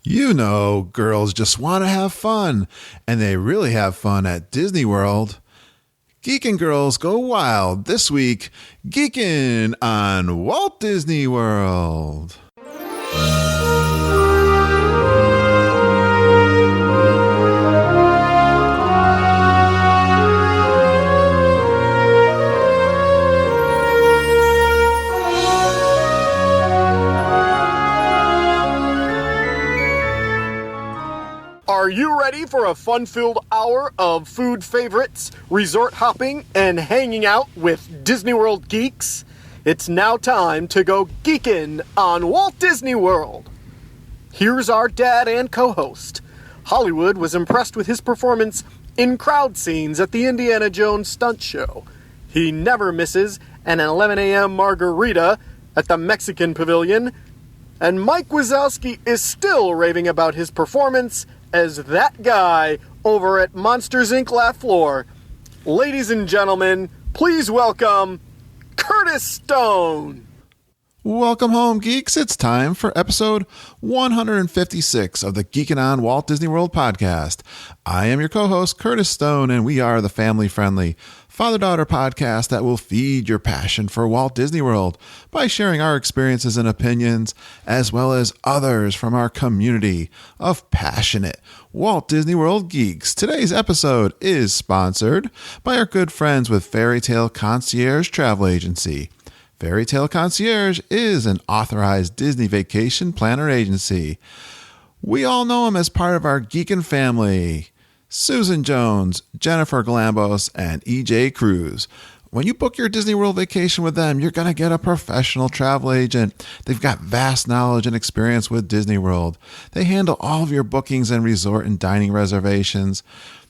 You know, girls just want to have fun, and they really have fun at Disney World. Geekin' girls go wild this week, Geekin' on Walt Disney World. Are you ready for a fun-filled hour of food favorites, resort hopping, and hanging out with Disney World geeks? It's now time to go geekin' on Walt Disney World. Here's our dad and co-host. Hollywood was impressed with his performance in crowd scenes at the Indiana Jones stunt show. He never misses an 11 a.m. margarita at the Mexican Pavilion. And Mike Wazowski is still raving about his performance as that guy over at Monsters, Inc. Laugh Floor. Ladies and gentlemen, please welcome Curtis Stone. Welcome home, geeks. It's time for episode 156 of the Geekin' on Walt Disney World podcast. I am your co-host, Curtis Stone, and we are the family-friendly father-daughter podcast that will feed your passion for Walt Disney World by sharing our experiences and opinions, as well as others from our community of passionate Walt Disney World geeks. Today's episode is sponsored by our good friends with Fairy Tale Concierge Travel Agency. Fairy Tale Concierge is an authorized Disney vacation planner agency. We all know them as part of our Geekin' family. Susan Jones, Jennifer Galambos, and EJ Cruz. When you book your Disney World vacation with them, you're going to get a professional travel agent. They've got vast knowledge and experience with Disney World. They handle all of your bookings and resort and dining reservations.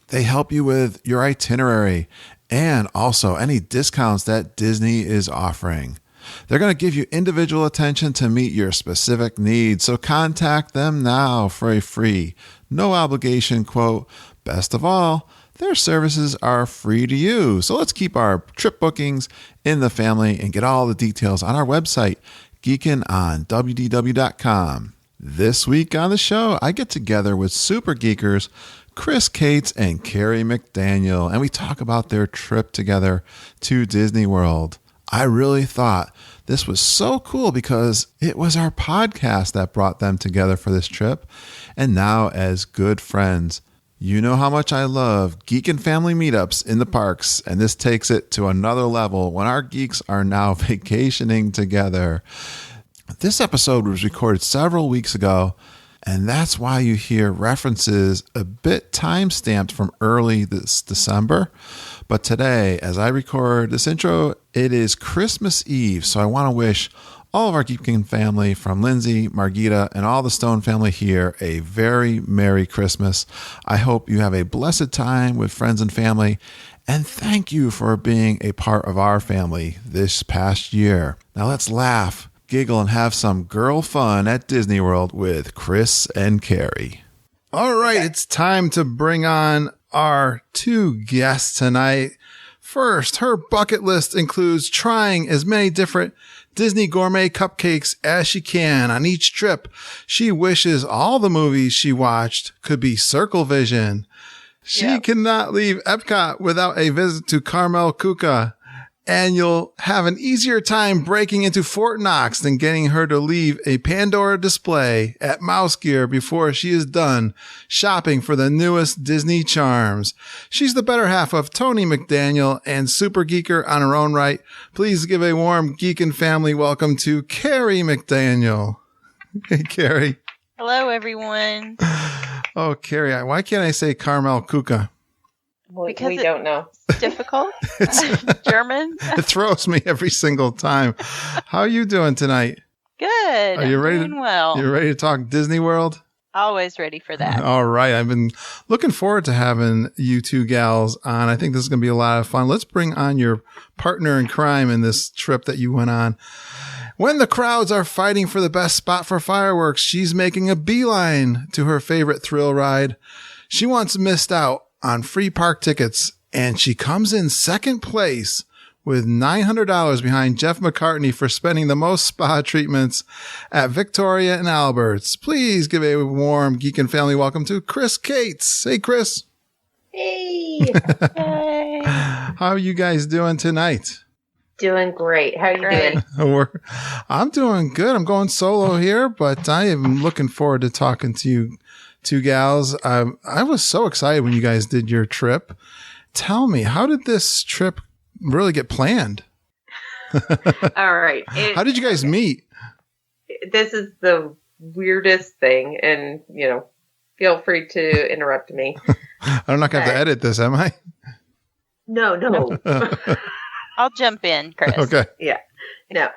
They help you with your itinerary and also any discounts that Disney is offering. They're going to give you individual attention to meet your specific needs, so contact them now for a free, no obligation quote. Best of all, their services are free to use. So let's keep our trip bookings in the family and get all the details on our website, Geekin on WDW.com. This week on the show, I get together with super geekers Chris Cates and Carrie McDaniel, and we talk about their trip together to Disney World. I really thought this was so cool because it was our podcast that brought them together for this trip. And now, as good friends, you know how much I love Geekin' family meetups in the parks, and this takes it to another level when our geeks are now vacationing together. This episode was recorded several weeks ago, and that's why you hear references a bit time-stamped from early this December. But today, as I record this intro, it is Christmas Eve, so I want to wish all of our Geekin' family, from Lindsay, Margita, and all the Stone family here, a very Merry Christmas. I hope you have a blessed time with friends and family, and thank you for being a part of our family this past year. Now let's laugh, giggle, and have some girl fun at Disney World with Chris and Carrie. All right, It's time to bring on our two guests tonight. First, her bucket list includes trying as many different Disney gourmet cupcakes as she can on each trip. She wishes all the movies she watched could be Circle Vision. She cannot leave Epcot without a visit to Carmel Cuca. And you'll have an easier time breaking into Fort Knox than getting her to leave a Pandora display at Mouse Gear before she is done shopping for the newest Disney charms. She's the better half of Tony McDaniel and super geeker on her own right. Please give a warm Geekin' family welcome to Carrie McDaniel. Hey, Carrie. Hello, everyone. Oh, Carrie, why can't I say Carmel Cuca? Because we don't know. It's difficult. German. It throws me every single time. How are you doing tonight? Good. Are you ready? Doing well. You ready to talk Disney World? Always ready for that. All right. I've been looking forward to having you two gals on. I think this is going to be a lot of fun. Let's bring on your partner in crime in this trip that you went on. When the crowds are fighting for the best spot for fireworks, she's making a beeline to her favorite thrill ride. She once missed out on free park tickets, and she comes in second place with $900 behind Jeff McCartney for spending the most spa treatments at Victoria and Albert's. Please give a warm Geekin family welcome to Chris Cates. Hey, Chris. Hey. Yay. How are you guys doing tonight? Doing great. How are you doing? I'm doing good. I'm going solo here, but I am looking forward to talking to you two gals. I was so excited when you guys did your trip. Tell me, how did this trip really get planned? All right. How did you guys meet? This is the weirdest thing, and, feel free to interrupt me. I'm not going to have to edit this, am I? No. I'll jump in, Chris. Okay. Yeah. No.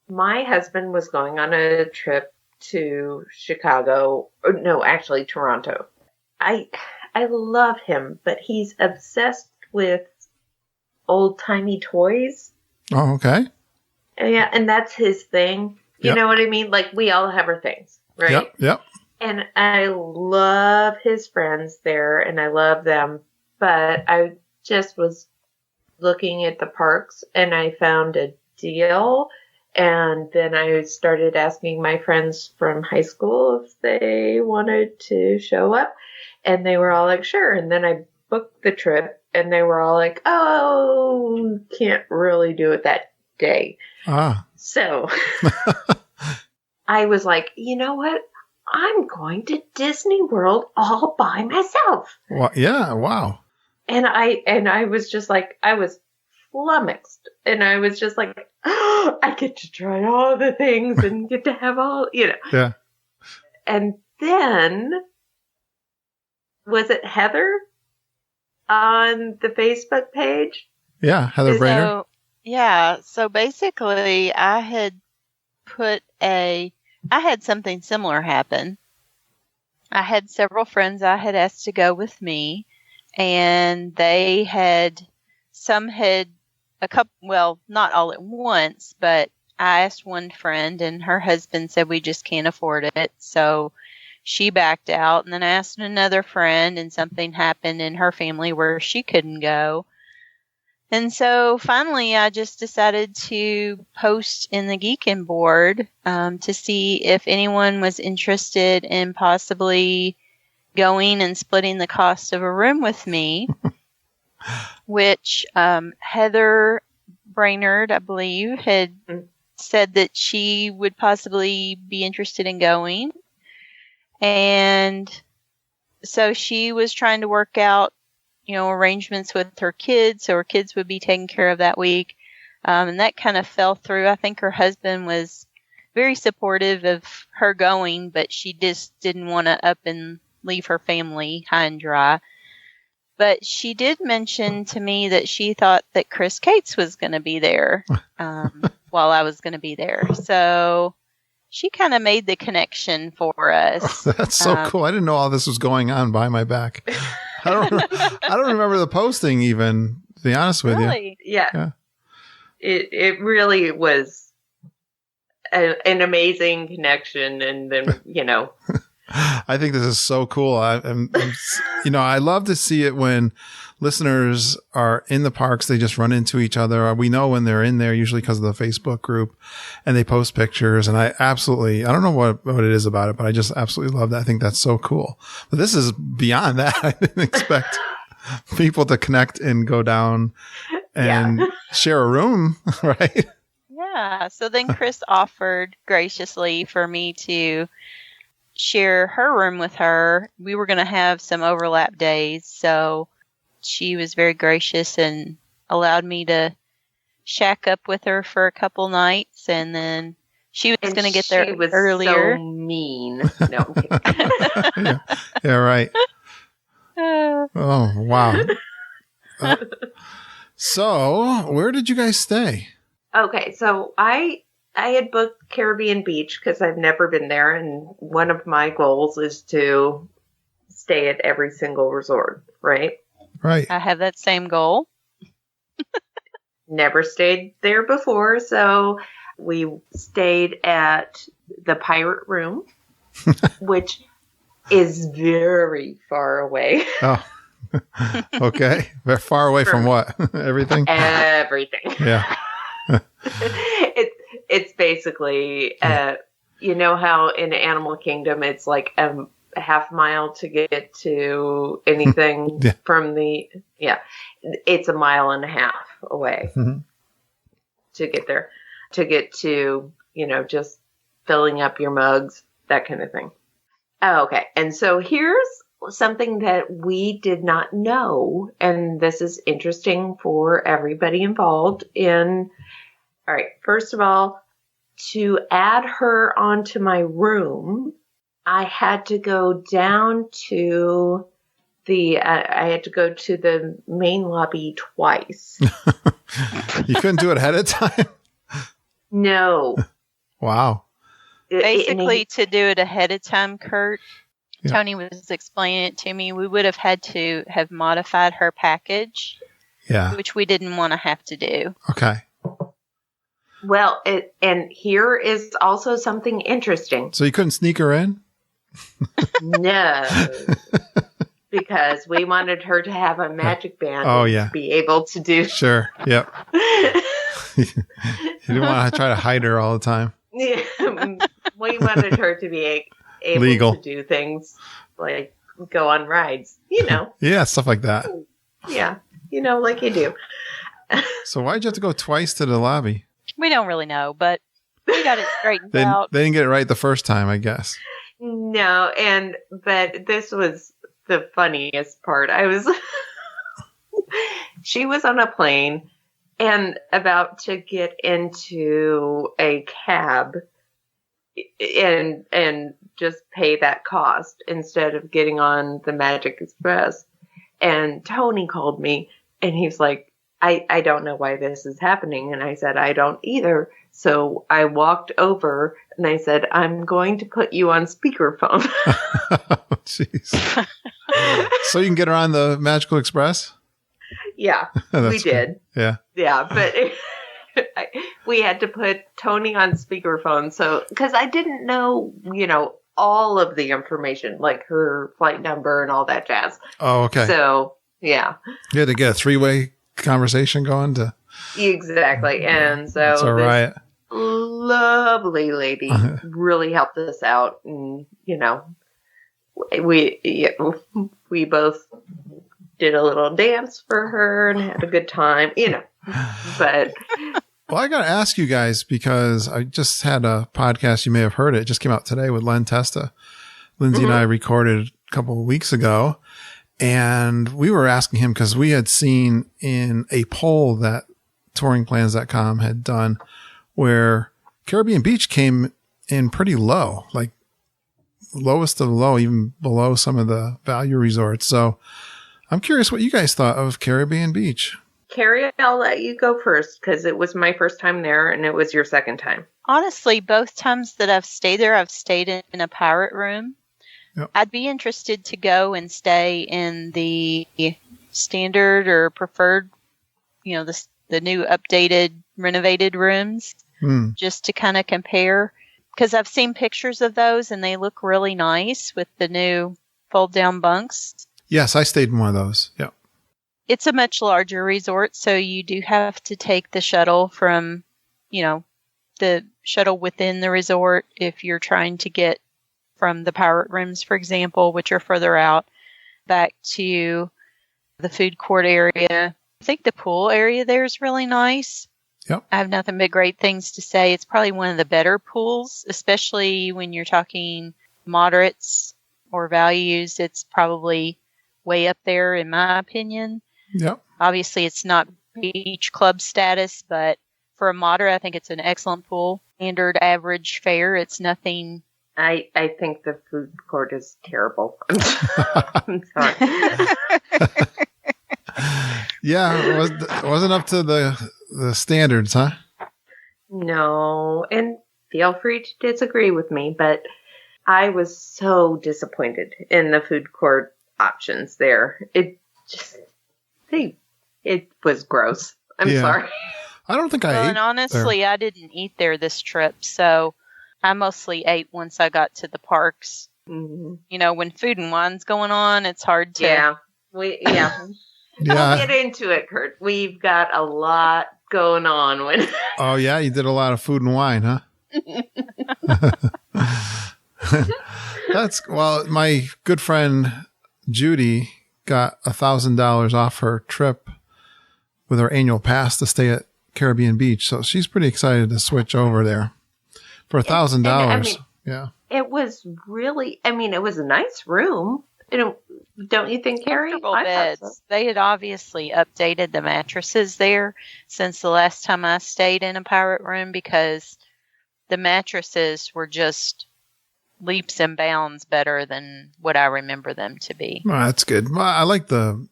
My husband was going on a trip to Chicago. No, actually Toronto. I love him, but he's obsessed with old-timey toys. Oh, okay. Yeah, and that's his thing. You know what I mean? Like, we all have our things, right? Yep. And I love his friends there, and I love them. But I just was looking at the parks, and I found a deal. And then I started asking my friends from high school if they wanted to show up. And they were all like, sure. And then I booked the trip, and they were all like, oh, can't really do it that day. So I was like, you know what? I'm going to Disney World all by myself. Well, yeah. Wow. And I was just like, I was flummoxed. And I was just like, oh, I get to try all the things and get to have all, Yeah. And then, was it Heather on the Facebook page? Yeah, Heather Brainerd. So basically I had something similar happen. I had several friends I had asked to go with me, and some had a couple, well, not all at once, but I asked one friend and her husband said we just can't afford it. So she backed out, and then I asked another friend and something happened in her family where she couldn't go. And so finally I just decided to post in the Geekin board to see if anyone was interested in possibly going and splitting the cost of a room with me, which Heather Brainerd, I believe, had said that she would possibly be interested in going. And so she was trying to work out, arrangements with her kids, so her kids would be taken care of that week. And that kind of fell through. I think her husband was very supportive of her going, but she just didn't want to up and leave her family high and dry. But she did mention to me that she thought that Chris Cates was going to be there while I was going to be there. So she kind of made the connection for us. Oh, that's so cool. I didn't know all this was going on behind my back. I don't remember the posting even, to be honest with you. Yeah. It really was an amazing connection. And then, I think this is so cool. I love to see it when listeners are in the parks. They just run into each other. We know when they're in there, usually because of the Facebook group, and they post pictures. And I don't know what it is about it, but I just absolutely love that. I think that's so cool. But this is beyond that. I didn't expect people to connect and go down and share a room, right? Yeah. So then Chris offered graciously for me to share her room with her. We were going to have some overlap days, so she was very gracious and allowed me to shack up with her for a couple nights, and then she was going to get there earlier. So mean. No, I'm kidding. Yeah, right. Oh, wow. So, where did you guys stay? Okay, so I had booked Caribbean Beach because I've never been there, and one of my goals is to stay at every single resort, right? Right. I have that same goal. Never stayed there before, so we stayed at the Pirate Room, which is very far away. Oh, Okay. They're far away from what? Everything? Everything. Yeah. It's basically, you know how in Animal Kingdom it's like a half mile to get to anything Yeah. from it's a mile and a half away to get there, to get to, just filling up your mugs, that kind of thing. Oh, okay. And so here's something that we did not know, and this is interesting for everybody involved in. All right. First of all, to add her onto my room, I had to go down to I had to go to the main lobby twice. You couldn't do it ahead of time? No. Wow. Basically, to do it ahead of time, Kurt, Yeah. Tony was explaining it to me. We would have had to have modified her package, Yeah. which we didn't want to have to do. Okay. Well, and here is also something interesting. So you couldn't sneak her in? No. Because we wanted her to have a magic band yeah. to be able to do. Sure. Yep. You didn't want to try to hide her all the time. Yeah. We wanted her to be able Legal. to do things like go on rides, Yeah, stuff like that. Yeah, like you do. So why'd you have to go twice to the lobby? We don't really know, but we got it straightened They out. didn't get it right the first time, I guess. No, but this was the funniest part. She was on a plane and about to get into a cab and just pay that cost instead of getting on the Magic Express. And Tony called me and he's like, I don't know why this is happening. And I said, I don't either. So I walked over and I said, I'm going to put you on speakerphone. Jeez. So you can get her on the Magical Express? Yeah, we did. Cool. Yeah. Yeah, but we had to put Tony on speakerphone. So, because I didn't know, all of the information, like her flight number and all that jazz. Oh, okay. So, yeah. You had to get a three-way conversation going to. Exactly. And so That's all right. Lovely lady really helped us out. And, we both did a little dance for her and had a good time, but. Well, I got to ask you guys, because I just had a podcast. You may have heard it. It just came out today with Len Testa. Lindsay and I recorded a couple of weeks ago, and we were asking him because we had seen in a poll that touringplans.com had done where Caribbean Beach came in pretty low, like lowest of the low, even below some of the value resorts. So I'm curious what you guys thought of Caribbean Beach. Carrie, I'll let you go first because it was my first time there and it was your second time. Honestly, both times that I've stayed there, I've stayed in a pirate room. Yep. I'd be interested to go and stay in the standard or preferred, the new updated, renovated rooms, just to kind of compare. Because I've seen pictures of those and they look really nice with the new fold-down bunks. Yes, I stayed in one of those. Yeah. It's a much larger resort, so you do have to take the shuttle from, the shuttle within the resort if you're trying to get from the pirate rooms, for example, which are further out, back to the food court area. I think the pool area there is really nice. Yep. I have nothing but great things to say. It's probably one of the better pools, especially when you're talking moderates or values. It's probably way up there, in my opinion. Yep. Obviously, it's not beach club status, but for a moderate, I think it's an excellent pool. Standard average fare. It's nothing. I think the food court is terrible. I'm sorry. Yeah, it wasn't up to the standards, huh? No, and feel free to disagree with me, but I was so disappointed in the food court options there. It was gross. I'm sorry. I don't think I ate And honestly, there. I didn't eat there this trip, so I mostly ate once I got to the parks. Mm-hmm. When food and wine's going on, it's hard to Yeah. Yeah. We'll get into it, Kurt. We've got a lot going on. Oh, yeah? You did a lot of food and wine, huh? Well, my good friend Judy got $1,000 off her trip with her annual pass to stay at Caribbean Beach. So she's pretty excited to switch over there for $1,000. I mean, yeah. It was really, it was a nice room. Don't you think, Carrie? Comfortable beds. So. They had obviously updated the mattresses there since the last time I stayed in a pirate room, because the mattresses were just leaps and bounds better than what I remember them to be. Oh, that's good. Well, I like the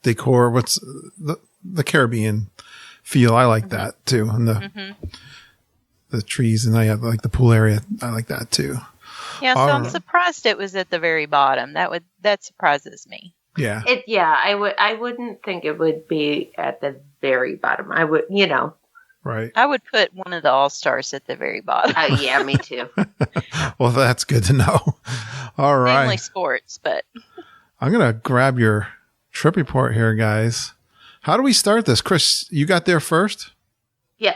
decor. What's the Caribbean feel? I like that too, and the trees, and I have like the pool area. I like that too. Yeah, so I'm surprised it was at the very bottom. That surprises me. Yeah. I wouldn't think it would be at the very bottom. I would, Right. I would put one of the All-Stars at the very bottom. Yeah, me too. Well, that's good to know. All right. Mainly sports, but I'm going to grab your trip report here, guys. How do we start this? Chris, you got there first? Yeah.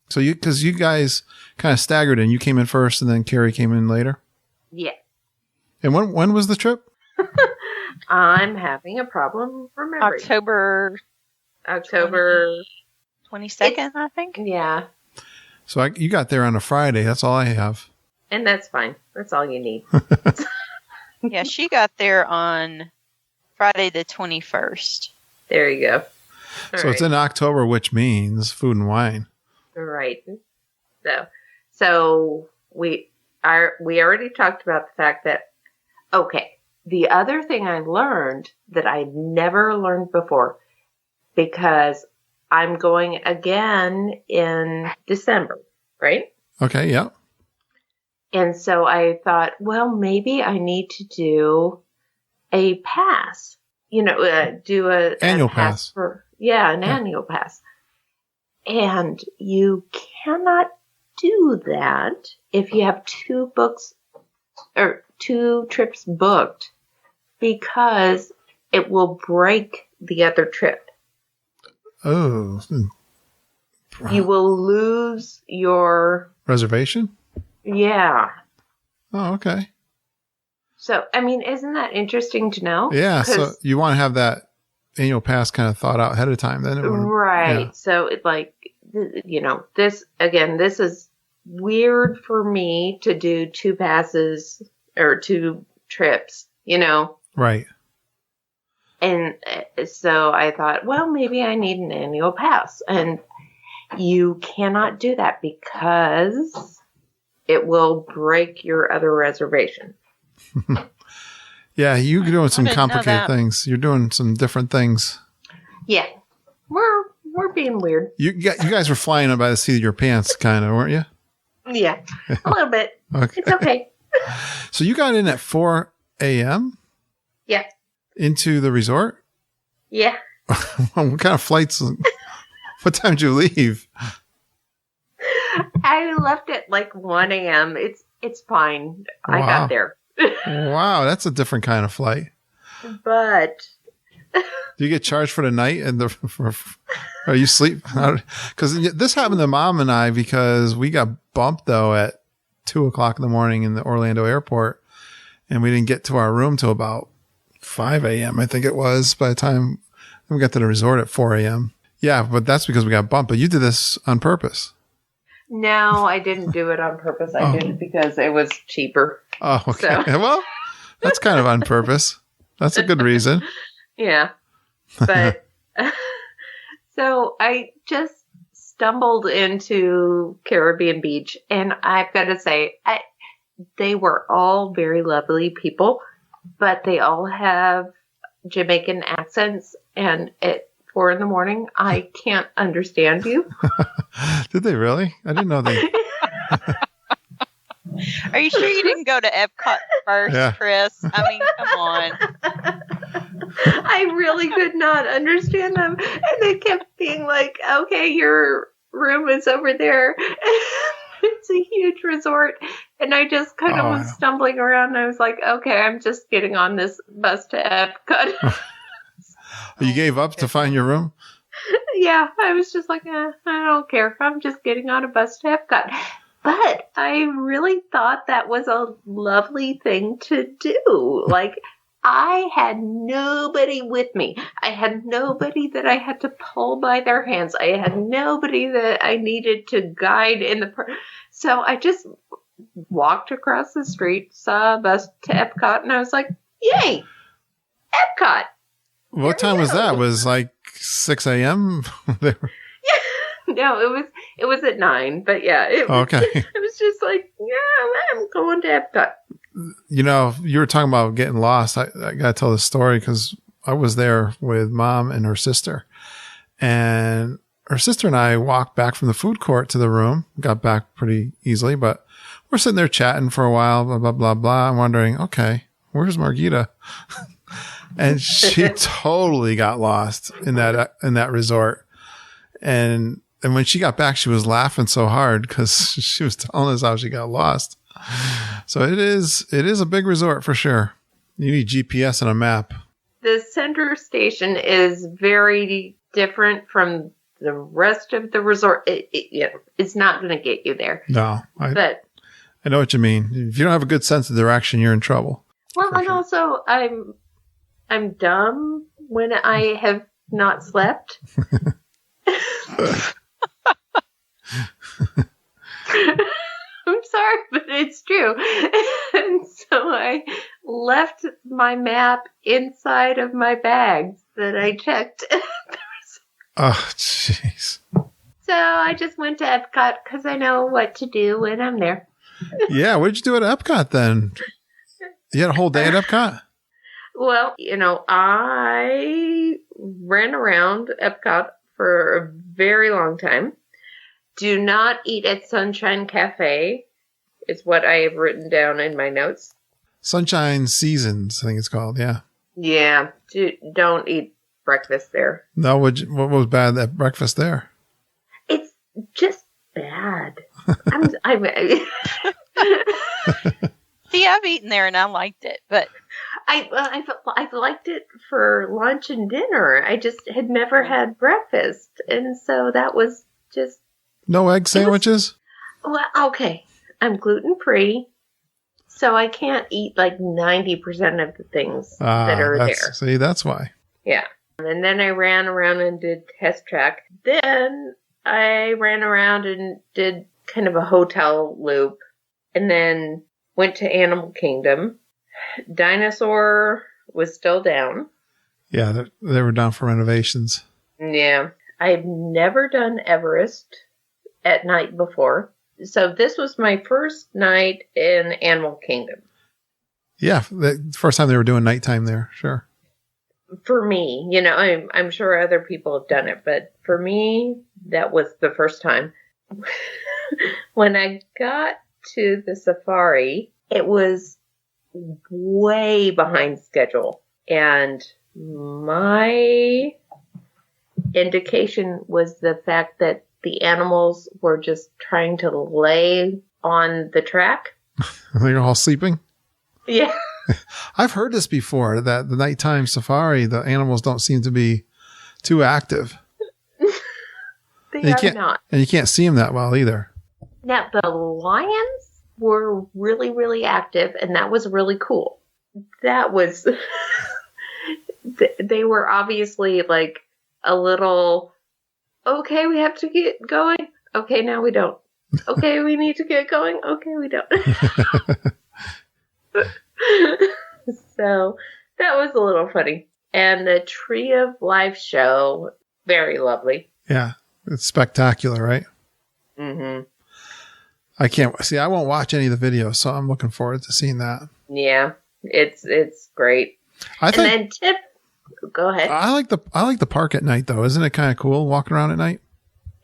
So because you guys kind of staggered in. You came in first and then Carrie came in later? Yeah. And when was the trip? I'm having a problem remembering. October 22nd, I think. Yeah. So you got there on a Friday. That's all I have. And that's fine. That's all you need. Yeah, she got there on Friday the 21st. There you go. So it's in October, which means food and wine. Right. So we already talked about the fact that, the other thing I learned that I'd never learned before, because I'm going again in December, right? Okay, yeah. And so I thought, well, maybe I need to do a pass, do a annual pass. Annual pass. And you cannot do that if you have two trips booked, because it will break the other trip. Oh. You will lose your reservation? Yeah. Oh, okay. So, isn't that interesting to know? Yeah. So you want to have that annual pass kind of thought out ahead of time, then? Right. Yeah. So it's like, this is weird for me to do two passes or two trips, Right. And so I thought, well, maybe I need an annual pass. And you cannot do that because it will break your other reservation. Yeah, you're doing some complicated things. You're doing some different things. Yeah. We're being weird. You guys were flying up by the seat of your pants, kind of, weren't you? Yeah, a little bit. Okay. It's okay. So you got in at 4 a.m.? Yeah. Into the resort? Yeah. What kind of flights? What time did you leave? I left at like 1 a.m. It's fine. Wow. I got there. Wow, that's a different kind of flight. But do you get charged for the night or you sleep? Because this happened to Mom and I, because we got bumped though at 2:00 in the morning in the Orlando airport, and we didn't get to our room till about 5 a.m. I think it was, by the time we got to the resort at 4 a.m. Yeah, but that's because we got bumped. But you did this on purpose. No, I didn't do it on purpose. I did it because it was cheaper. Oh, okay. So. Well, that's kind of on purpose. That's a good reason. Yeah. But so I just stumbled into Caribbean Beach, and I've got to say, they were all very lovely people, but they all have Jamaican accents, and at 4 a.m, I can't understand you. Did they really? I didn't know they. Are you sure you didn't go to Epcot first, Chris? I mean, come on. I really could not understand them. And they kept being like, okay, your room is over there. It's a huge resort. And I just kind of was stumbling around. And I was like, okay, I'm just getting on this bus to Epcot. You gave up to find your room? Yeah, I was just like, I don't care. I'm just getting on a bus to Epcot. But I really thought that was a lovely thing to do. Like, I had nobody with me. I had nobody that I had to pull by their hands. I had nobody that I needed to guide in the park. So I just walked across the street, saw a bus to Epcot, and I was like, yay, Epcot. What time was that? Was like 6 a.m.? No, it was at 9, but yeah, it was just like, yeah, I'm going to Epcot. You know, you were talking about getting lost. I got to tell this story because I was there with Mom and her sister. And her sister and I walked back from the food court to the room, got back pretty easily, but we're sitting there chatting for a while, blah, blah, blah, blah. I'm wondering, okay, where's Margita? And she totally got lost in that resort. And when she got back, she was laughing so hard because she was telling us how she got lost. So it is a big resort for sure. You need GPS and a map. The center station is very different from the rest of the resort. It's not going to get you there. No, I know what you mean. If you don't have a good sense of direction, you're in trouble. Well, and also I'm dumb when I have not slept. I'm sorry, but it's true. And so I left my map inside of my bags that I checked. Oh, jeez. So I just went to Epcot because I know what to do when I'm there. Yeah, what did you do at Epcot then? You had a whole day at Epcot? Well, I ran around Epcot for a very long time. Do not eat at Sunshine Cafe is what I have written down in my notes. Sunshine Seasons, I think it's called, yeah. Yeah, don't eat breakfast there. No, what was bad at breakfast there? It's just bad. See, I've eaten there and I liked it, but I've liked it for lunch and dinner. I just had never had breakfast, and so that was just no egg sandwiches. Well, okay, I'm gluten free, so I can't eat like 90% of the things that are there. See, that's why. Yeah, and then I ran around and did Test Track. Then I ran around and did kind of a hotel loop, and then went to Animal Kingdom. Dinosaur was still down. Yeah, they were down for renovations. Yeah. I've never done Everest at night before. So this was my first night in Animal Kingdom. Yeah, the first time they were doing nighttime there, sure. For me, I'm sure other people have done it, but for me, that was the first time. When I got to the safari, it was way behind schedule, and my indication was the fact that the animals were just trying to lay on the track. They're all sleeping? Yeah. I've heard this before, that the nighttime safari, the animals don't seem to be too active. They are not. And you can't see them that well either. Now, the lions were really, really active, and that was really cool. That was, they were obviously like a little, okay, we have to get going. Okay, now we don't. Okay, we need to get going. Okay, we don't. So that was a little funny. And the Tree of Life show, very lovely. Yeah, it's spectacular, right? Mm-hmm. I won't watch any of the videos, so I'm looking forward to seeing that. Yeah, it's great. Go ahead. I like the park at night though. Isn't it kind of cool walking around at night?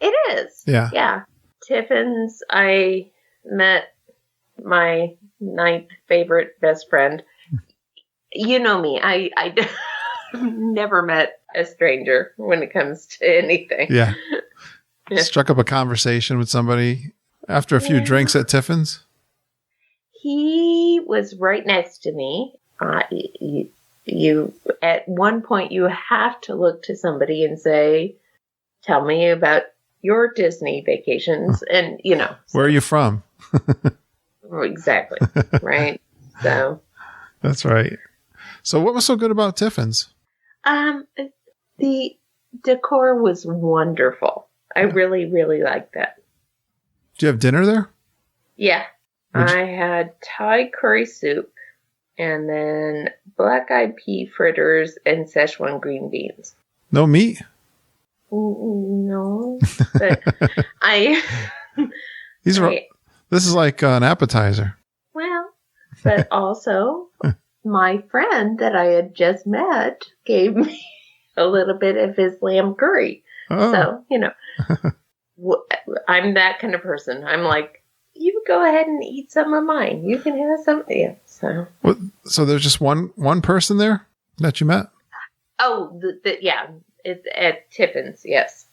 It is. Yeah. Yeah. Tiffin's, I met my 9th favorite best friend. You know me. I never met a stranger when it comes to anything. Yeah. Struck up a conversation with somebody after a few drinks at Tiffin's. he was right next to me. You at one point you have to look to somebody and say, "Tell me about your Disney vacations," and Where are you from? Exactly. Right. So that's right. So what was so good about Tiffin's? The decor was wonderful. I really, really liked that. Did you have dinner there? Yeah. I had Thai curry soup and then black-eyed pea fritters and Szechuan green beans. No meat? No. But this is like an appetizer. Well, but also my friend that I had just met gave me a little bit of his lamb curry. Oh. So, I'm that kind of person. I'm like, you go ahead and eat some of mine. You can have some. Yeah. So there's just one person there that you met? Oh, yeah. It's at Tiffin's. Yes.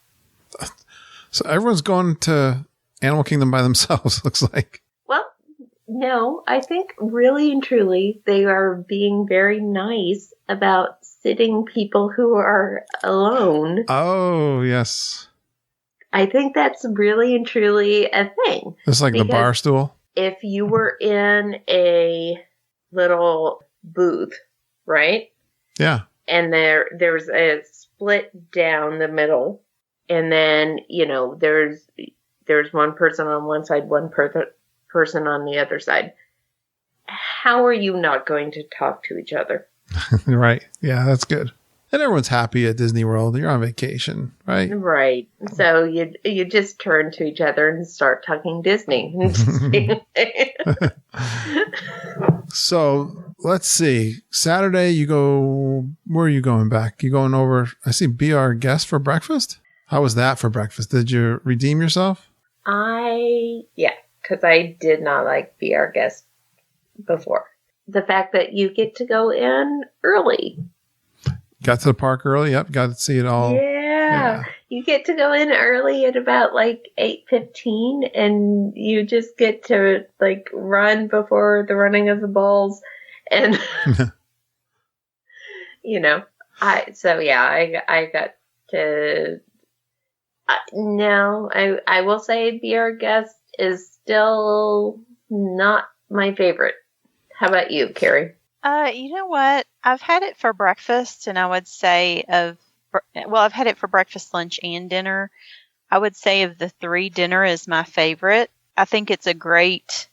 So everyone's going to Animal Kingdom by themselves, looks like. Well, no, I think really and truly they are being very nice about sitting people who are alone. Oh, yes. I think that's really and truly a thing. It's like the bar stool. If you were in a little booth, right? Yeah. And there's a split down the middle, and then there's one person on one side, one person on the other side. How are you not going to talk to each other? Right. Yeah, that's good. And everyone's happy at Disney World. You're on vacation, right? Right. So you just turn to each other and start talking Disney. So let's see. Saturday, where are you going back? You going over, I see Be Our Guest for breakfast? How was that for breakfast? Did you redeem yourself? Yeah, because I did not like Be Our Guest before. The fact that you get to go in early. Got to the park early. Yep. Got to see it all. Yeah. You get to go in early at about like 8:15 and you just get to like run before the running of the bulls. And, I got to, no, I will say Be Our Guest is still not my favorite. How about you, Carrie? You know what? I've had it for breakfast, and I would say I've had it for breakfast, lunch, and dinner. I would say of the three, dinner is my favorite. I think it's a great,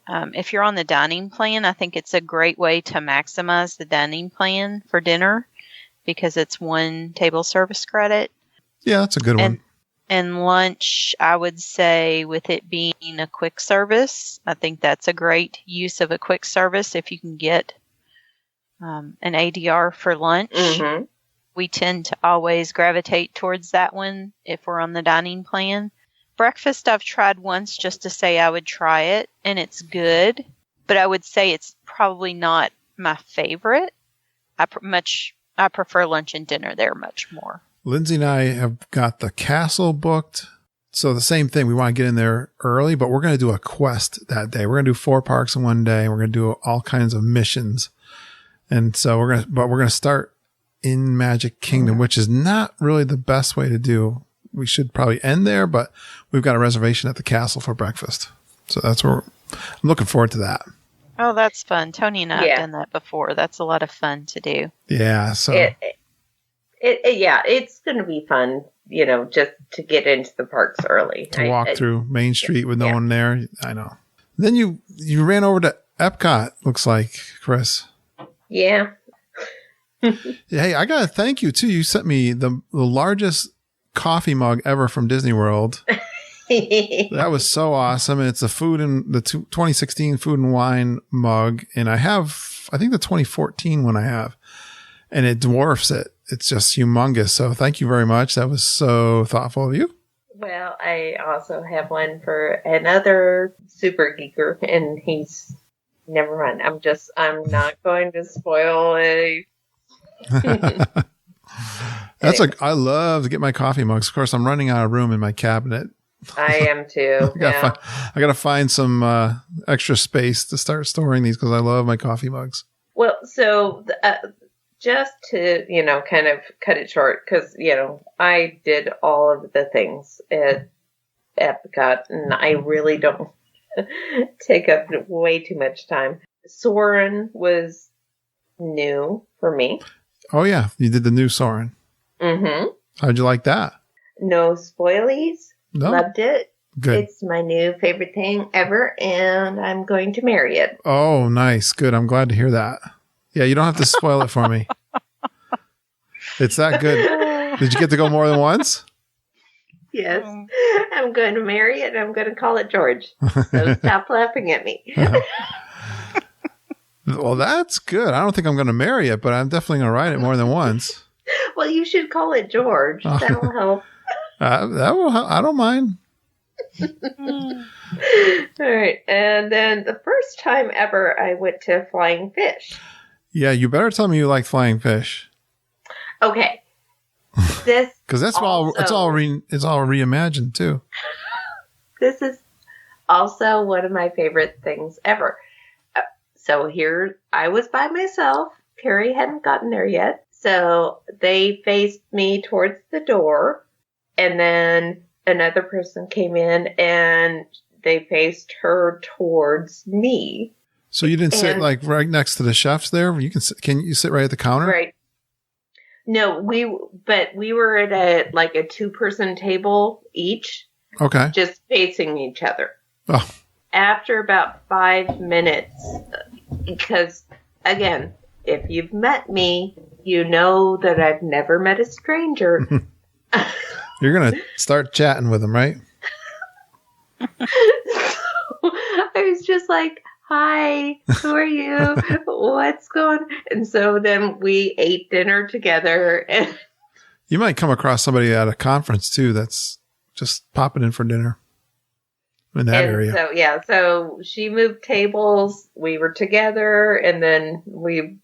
if you're on the dining plan, I think it's a great way to maximize the dining plan for dinner because it's one table service credit. Yeah, that's a good one. And lunch, I would say with it being a quick service, I think that's a great use of a quick service if you can get an ADR for lunch. Mm-hmm. We tend to always gravitate towards that one if we're on the dining plan. Breakfast I've tried once just to say I would try it, and it's good, but I would say it's probably not my favorite. I prefer lunch and dinner there much more. Lindsay and I have got the castle booked. So the same thing. We want to get in there early, but we're going to do a quest that day. We're going to do 4 parks in one day. We're going to do all kinds of missions. And so we're going to start in Magic Kingdom, which is not really the best way to do. We should probably end there, but we've got a reservation at the castle for breakfast. So that's where I'm looking forward to that. Oh, that's fun. Tony and I have done that before. That's a lot of fun to do. Yeah. So it's going to be fun, just to get into the parks early. To walk through Main Street with no one there. I know. Then you ran over to Epcot, looks like, Chris. Yeah. Hey, I got to thank you, too. You sent me the largest coffee mug ever from Disney World. That was so awesome. And it's the 2016 Food and Wine mug. And I think the 2014 one I have. And it dwarfs it. It's just humongous. So thank you very much. That was so thoughtful of you. Well, I also have one for another super geeker, and he's never mind. I'm not going to spoil it. I love to get my coffee mugs. Of course, I'm running out of room in my cabinet I am too. I gotta find some extra space to start storing these because I love my coffee mugs. Well, so just to, kind of cut it short, because, I did all of the things at Epcot, and I really don't take up way too much time. Soarin' was new for me. Oh, yeah. You did the new Soarin'. Mm-hmm. How'd you like that? No spoilies. No. Loved it. Good. It's my new favorite thing ever, and I'm going to marry it. Oh, nice. Good. I'm glad to hear that. Yeah, you don't have to spoil it for me. It's that good. Did you get to go more than once? Yes. I'm going to marry it, and I'm going to call it George. So stop laughing at me. Well, that's good. I don't think I'm going to marry it, but I'm definitely going to ride it more than once. Well, you should call it George. That'll help. That will help. I don't mind. All right. And then the first time ever I went to Flying Fish. Yeah, you better tell me you like flying fish. Okay. This because that's it's all reimagined too. This is also one of my favorite things ever. So here I was by myself. Carrie hadn't gotten there yet. So they faced me towards the door, and then another person came in and they faced her towards me. So you didn't sit like right next to the chefs there? Can you sit right at the counter? Right. No, we were at a 2-person table each. Okay. Just facing each other. Oh. After about 5 minutes, because again, if you've met me, you know that I've never met a stranger. You're going to start chatting with them, right? So I was just like, hi, who are you? What's going on? And so then we ate dinner together. And you might come across somebody at a conference too that's just popping in for dinner in that area. So, yeah, so she moved tables. We were together, and then we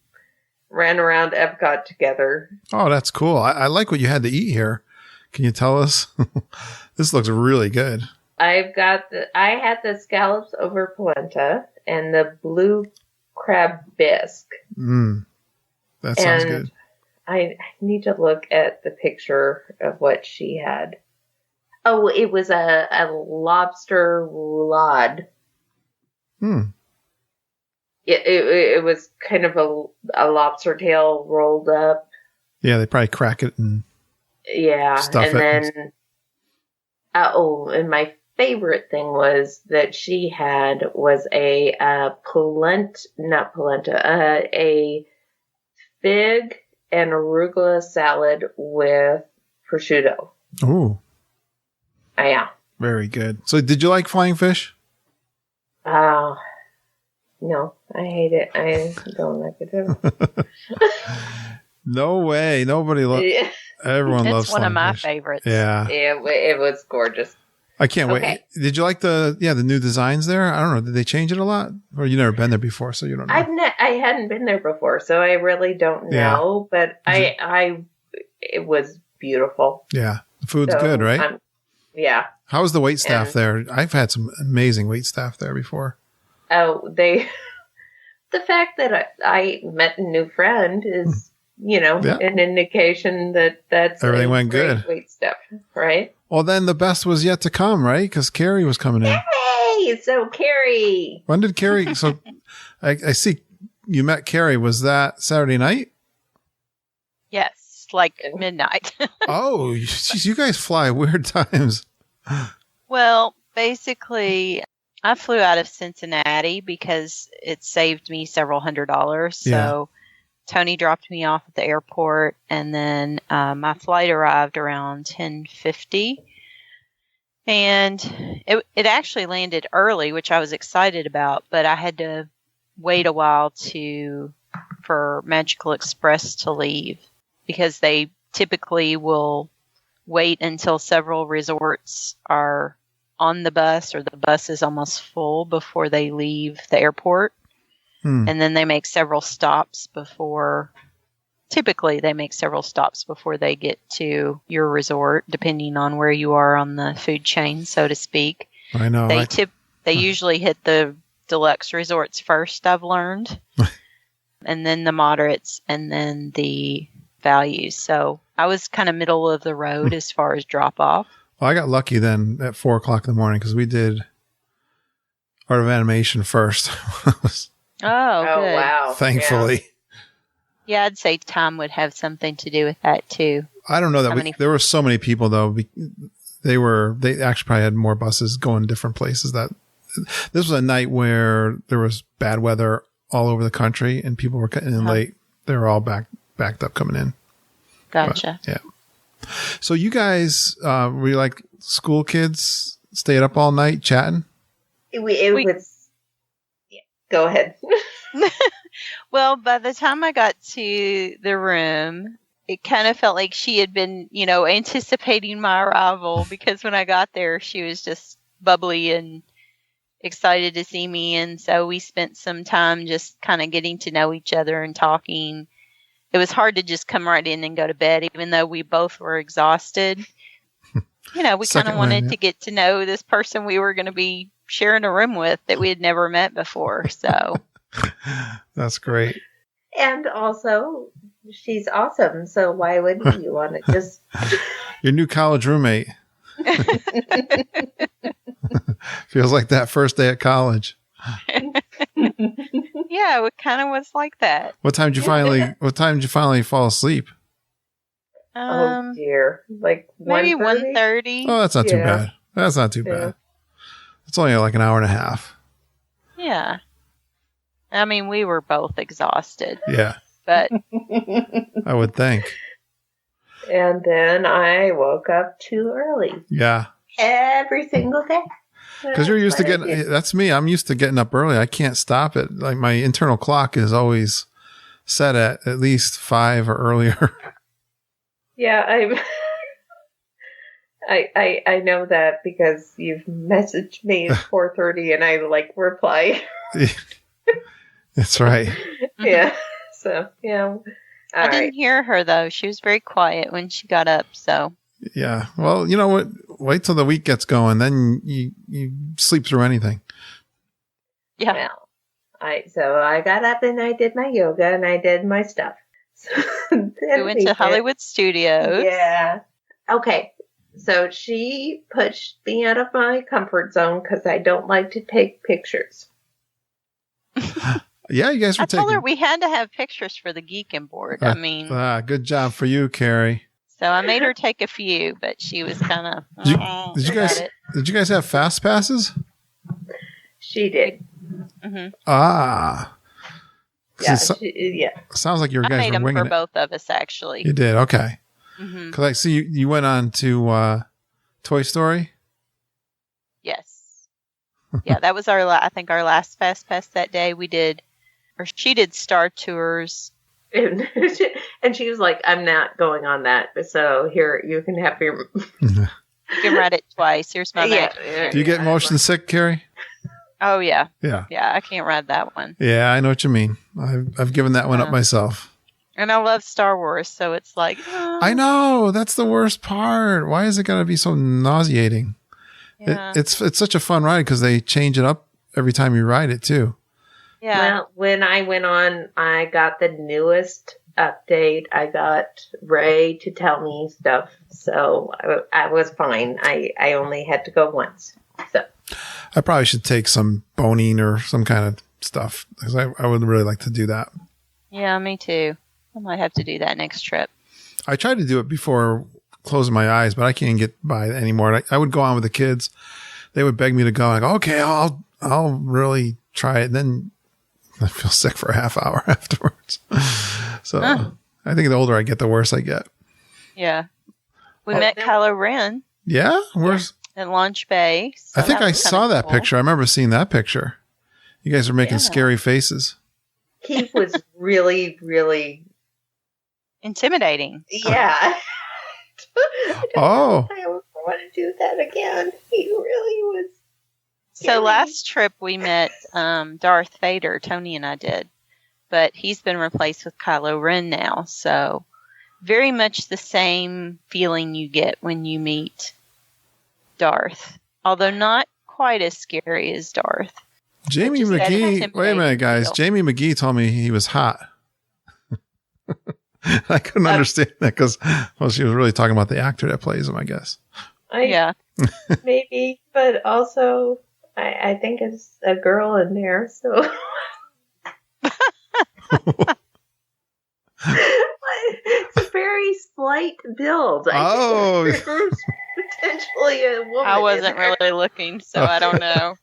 ran around Epcot together. Oh, that's cool. I like what you had to eat here. Can you tell us? This looks really good. I had the scallops over polenta and the blue crab bisque. That sounds good. I need to look at the picture of what she had. Oh, it was a lobster roulade. It was kind of a lobster tail rolled up. Yeah, they probably crack it and stuff and it. Then and my favorite thing was that she had was a fig and arugula salad with prosciutto. Oh. Yeah. Very good. So did you like flying fish? No, I hate it. I don't like it. No way. Nobody loves Everyone loves It's one of my fish. favorites. Yeah. It was gorgeous. I can't wait. Did you like the new designs there? I don't know. Did they change it a lot? Or you never been there before, so you don't know. I hadn't been there before, so I really don't know. But it was beautiful. Yeah. The food's good, right? Yeah. How was the wait staff there? I've had some amazing wait staff there before. Oh, the fact that I met a new friend is, an indication that's everything went good. Wait staff, right? Well, then the best was yet to come, right? Because Carrie was coming in. Hey, so Carrie. When did Carrie? So I see you met Carrie. Was that Saturday night? Yes, like midnight. Oh, geez, you guys fly weird times. Well, basically, I flew out of Cincinnati because it saved me several $100s. So Tony dropped me off at the airport, and then my flight arrived around 10:50. And it actually landed early, which I was excited about, but I had to wait a while for Magical Express to leave because they typically will wait until several resorts are on the bus or the bus is almost full before they leave the airport. And then they make several stops before typically they make several stops before they get to your resort, depending on where you are on the food chain, so to speak. I know. They usually hit the deluxe resorts first, I've learned, and then the moderates, and then the values. So I was kind of middle of the road as far as drop off. Well, I got lucky then at 4:00 in the morning because we did Art of Animation first. Oh, good. Wow. Thankfully. Yeah, I'd say time would have something to do with that too. I don't know that there were so many people though. They actually probably had more buses going different places. This was a night where there was bad weather all over the country and people were cutting in late. They were all backed up coming in. Gotcha. But, yeah. So you guys, were you like school kids, stayed up all night chatting? It was. Yeah, go ahead. Well, by the time I got to the room, it kind of felt like she had been, anticipating my arrival, because when I got there, she was just bubbly and excited to see me. And so we spent some time just kind of getting to know each other and talking. It was hard to just come right in and go to bed, even though we both were exhausted. We kind of wanted to get to know this person we were going to be sharing a room with that we had never met before. So that's great. And also, she's awesome. So why wouldn't you want to just your new college roommate? Feels like that first day at college. Yeah, it kind of was like that. What time did you finally fall asleep? Oh dear, like maybe 1:30. Oh, that's not too bad. That's not too bad. It's only like an hour and a half. Yeah. I mean, we were both exhausted. Yeah. But I would think. And then I woke up too early. Yeah. Every single day. Because you're used to getting, that's me. I'm used to getting up early. I can't stop it. Like my internal clock is always set at least 5 or earlier. Yeah, I know that because you've messaged me at 4:30 and I reply. That's right. Yeah. So, yeah. I didn't hear her though. She was very quiet when she got up, so. Yeah. Well, you know what? Wait till the week gets going, then you sleep through anything. Yeah. Well, I got up and I did my yoga and I did my stuff. We went to Hollywood Studios. Yeah. Okay. So she pushed me out of my comfort zone because I don't like to take pictures. Yeah, you guys were taking. I told her we had to have pictures for the Geekin board. Good job for you, Carrie. So I made her take a few, but she was kind of. Did you guys have fast passes? She did. Mm-hmm. Ah. Yeah. Sounds like you guys were winging it. I made them for both of us, actually. You did, okay. Mm-hmm. Because I see you went on to Toy Story. Yes. Yeah, that was our last fast pass that day. She did Star Tours. And she was like, I'm not going on that. So here, you can have your. You can ride it twice. Here's my map. Do you get motion sick, Carrie? Oh, yeah. Yeah. Yeah, I can't ride that one. Yeah, I know what you mean. I've given that one up myself. And I love Star Wars, so it's like. Oh. I know. That's the worst part. Why is it going to be so nauseating? Yeah. It's such a fun ride because they change it up every time you ride it, too. Yeah. Well, when I went on, I got the newest update. I got Ray to tell me stuff, so I was fine. I only had to go once. So I probably should take some boning or some kind of stuff because I would really like to do that. Yeah, me too. I might have to do that next trip. I tried to do it before closing my eyes, but I can't get by it anymore. I would go on with the kids. They would beg me to go. I go, okay, I'll really try it. And then I feel sick for a half hour afterwards. So I think the older I get, the worse I get. Yeah. We met Kylo Ren. Yeah? Where's at Launch Bay. So I think I saw that picture. I remember seeing that picture. You guys are making scary faces. He was really, really intimidating. Yeah. Oh. I want to do that again. He really was. So last trip we met Darth Vader, Tony and I did. but he's been replaced with Kylo Ren now. So very much the same feeling you get when you meet Darth, although not quite as scary as Darth. Jamie Just that McGee. Wait a minute, guys. feel. Jamie McGee told me he was hot. I couldn't understand that because, well, she was really talking about the actor that plays him, I guess. Yeah. Maybe, but also I think it's a girl in there, so. It's a very slight build. Oh. There's potentially a woman. I wasn't really looking, so I don't know.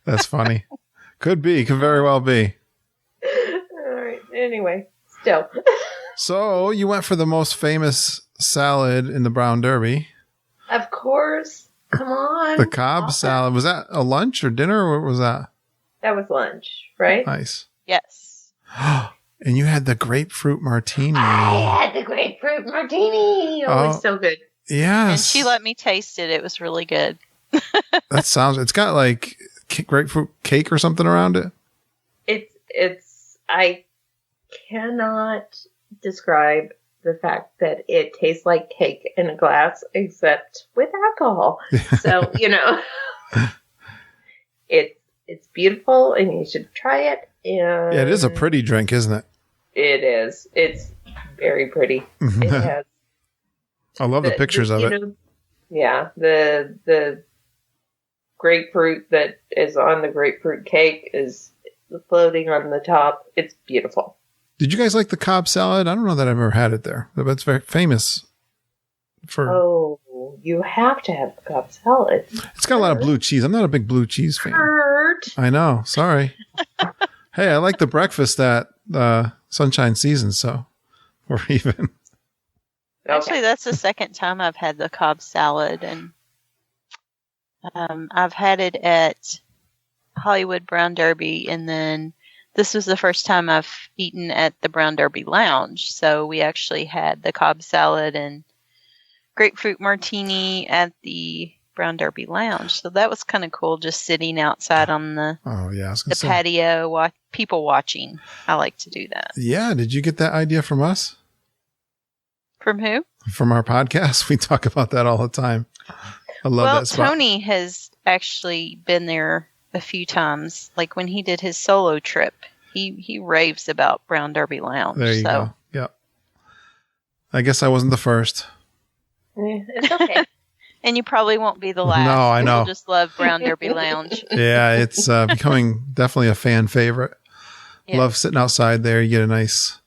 That's funny. Could be. Could very well be. All right. Anyway, still. So you went for the most famous salad in the Brown Derby. Of course. Come on. The Cobb salad. Was that a lunch or dinner, or what was that? That was lunch, right? Nice. Yes. And you had the grapefruit martini. I had the grapefruit martini. Oh, it's so good. Yes. And she let me taste it. It was really good. That sounds, it's got like grapefruit cake or something around it. I cannot describe the fact that it tastes like cake in a glass, except with alcohol. So, it's beautiful and you should try it. And Yeah, it is a pretty drink, isn't it? It is. It's very pretty. It has. I love the pictures of it. Yeah, the grapefruit that is on the grapefruit cake is floating on the top. It's beautiful. Did you guys like the Cobb salad? I don't know that I've ever had it there, but it's very famous for. Oh, you have to have the Cobb salad. It's got a lot of blue cheese. I'm not a big blue cheese fan. Kurt. I know. Sorry. Hey, I like the breakfast at Sunshine Season, so we're even. Actually, that's the second time I've had the Cobb salad, and I've had it at Hollywood Brown Derby, and then this was the first time I've eaten at the Brown Derby Lounge. So we actually had the Cobb salad and grapefruit martini at the Brown Derby Lounge. So that was kind of cool, just sitting outside on the patio, people watching. I like to do that. Yeah. Did you get that idea from us? From who? From our podcast. We talk about that all the time. I love that spot. Well, Tony has actually been there a few times. Like when he did his solo trip, he raves about Brown Derby Lounge. There you go. Yeah. I guess I wasn't the first. It's okay. And you probably won't be the last. No, I know. People just love Brown Derby Lounge. Yeah, it's becoming definitely a fan favorite. Yeah. Love sitting outside there. You get a nice.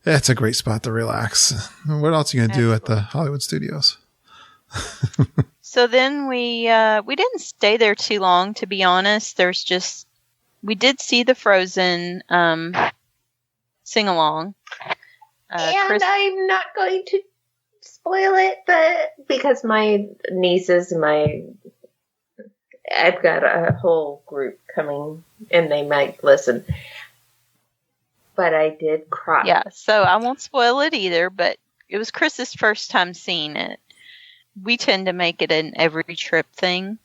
It's a great spot to relax. What else are you going to do at the Hollywood Studios? So then we didn't stay there too long, to be honest. We did see the Frozen sing along. And I'm not going to spoil it, but because my nieces, I've got a whole group coming and they might listen. But I did cry. Yeah, so I won't spoil it either, but it was Chris's first time seeing it. We tend to make it an every trip thing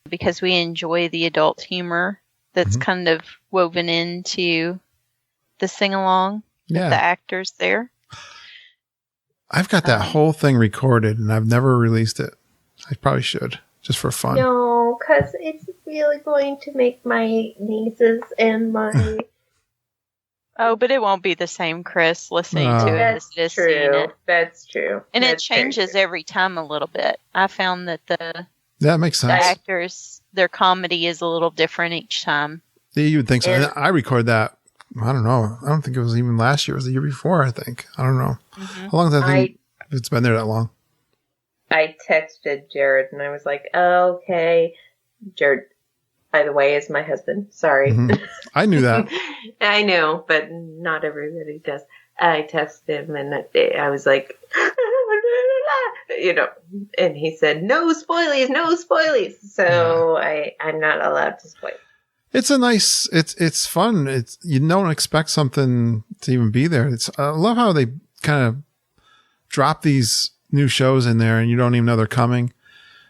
because we enjoy the adult humor that's kind of woven into the sing-along with the actors there. I've got that whole thing recorded and I've never released it. I probably should, just for fun. No, because it's really going to make my nieces and my... Oh, but it won't be the same, Chris, listening to it as it is seeing it. That's true. And it changes every time a little bit. I found that that makes sense. The actors, their comedy is a little different each time. Yeah, you would think so. And I recorded that, I don't know. I don't think it was even last year. It was the year before, I think. I don't know. How long has that thing? It's been there that long. I texted Jared and I was like, oh, okay. Jared, by the way, is my husband. Sorry. I knew that. I know, but not everybody does. I texted him and I was like, and he said, no spoilies, no spoilies. So I'm not allowed to spoil. It's a nice, it's fun. You don't expect something to even be there. I love how they kind of drop these new shows in there and you don't even know they're coming.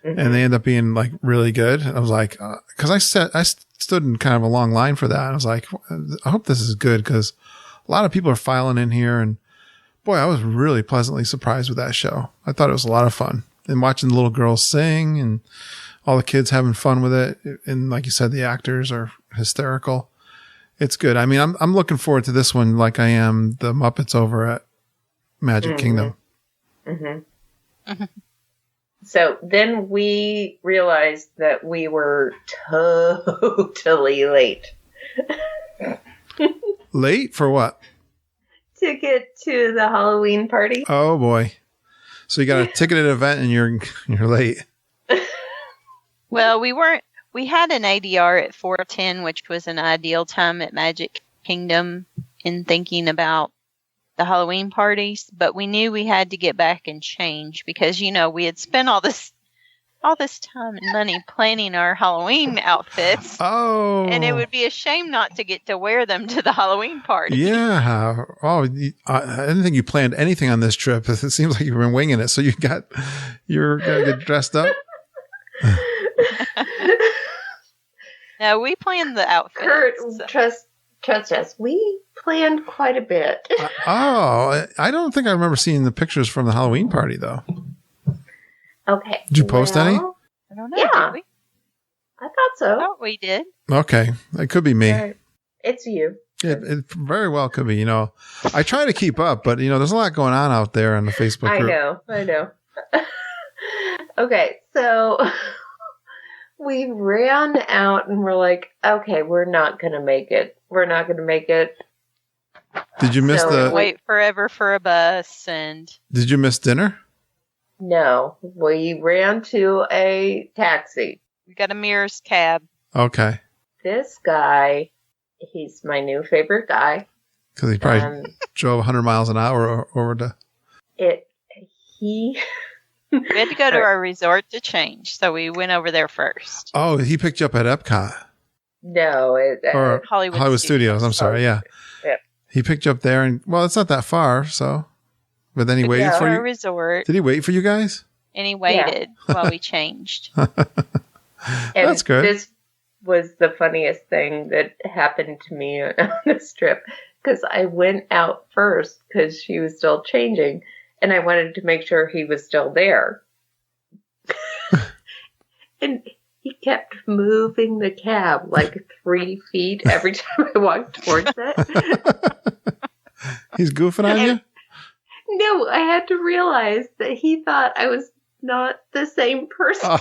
And they end up being like really good. I was like, cause I stood in kind of a long line for that. I was like, I hope this is good because a lot of people are filing in here. And boy, I was really pleasantly surprised with that show. I thought it was a lot of fun. And watching the little girls sing and all the kids having fun with it. And like you said, the actors are hysterical. It's good. I mean, I'm looking forward to this one like I am the Muppets over at Magic Kingdom. Mm-hmm. So then we realized that we were totally late. Late for what? To get to the Halloween party. Oh boy. So you got a ticketed event and you're late. Well, we had an ADR at 4:10, which was an ideal time at Magic Kingdom in thinking about the Halloween parties, but we knew we had to get back and change because, we had spent all this time and money planning our Halloween outfits. Oh. And it would be a shame not to get to wear them to the Halloween party. Yeah. Oh, I didn't think you planned anything on this trip. It seems like you've been winging it. So you're going to get dressed up? No, we planned the outfits. Kurt, trust us. We planned quite a bit. I don't think I remember seeing the pictures from the Halloween party, though. Okay. Did you post any? I don't know. Yeah. Did we? I thought so. I thought we did. Okay. It could be me. It's you. It very well could be. I try to keep up, but, there's a lot going on out there on the Facebook group. I know. Okay. So we ran out and we're like, okay, we're not going to make it. Did you miss wait forever for a bus Did you miss dinner? No, we ran to a taxi. We got a Mears cab. Okay. This guy, he's my new favorite guy. Because he probably drove 100 miles an hour over to... We had to go to our resort to change, so we went over there first. Oh, he picked you up at Epcot. No. Or Hollywood Studios. I'm sorry, yeah. Yep. He picked you up there, and, well, it's not that far, so... But then he waited for you? Resort. Did he wait for you guys? And he waited while we changed. That's good. This was the funniest thing that happened to me on this trip. Because I went out first because she was still changing. And I wanted to make sure he was still there. And he kept moving the cab like 3 feet every time I walked towards it. He's goofing on you? No, I had to realize that he thought I was not the same person.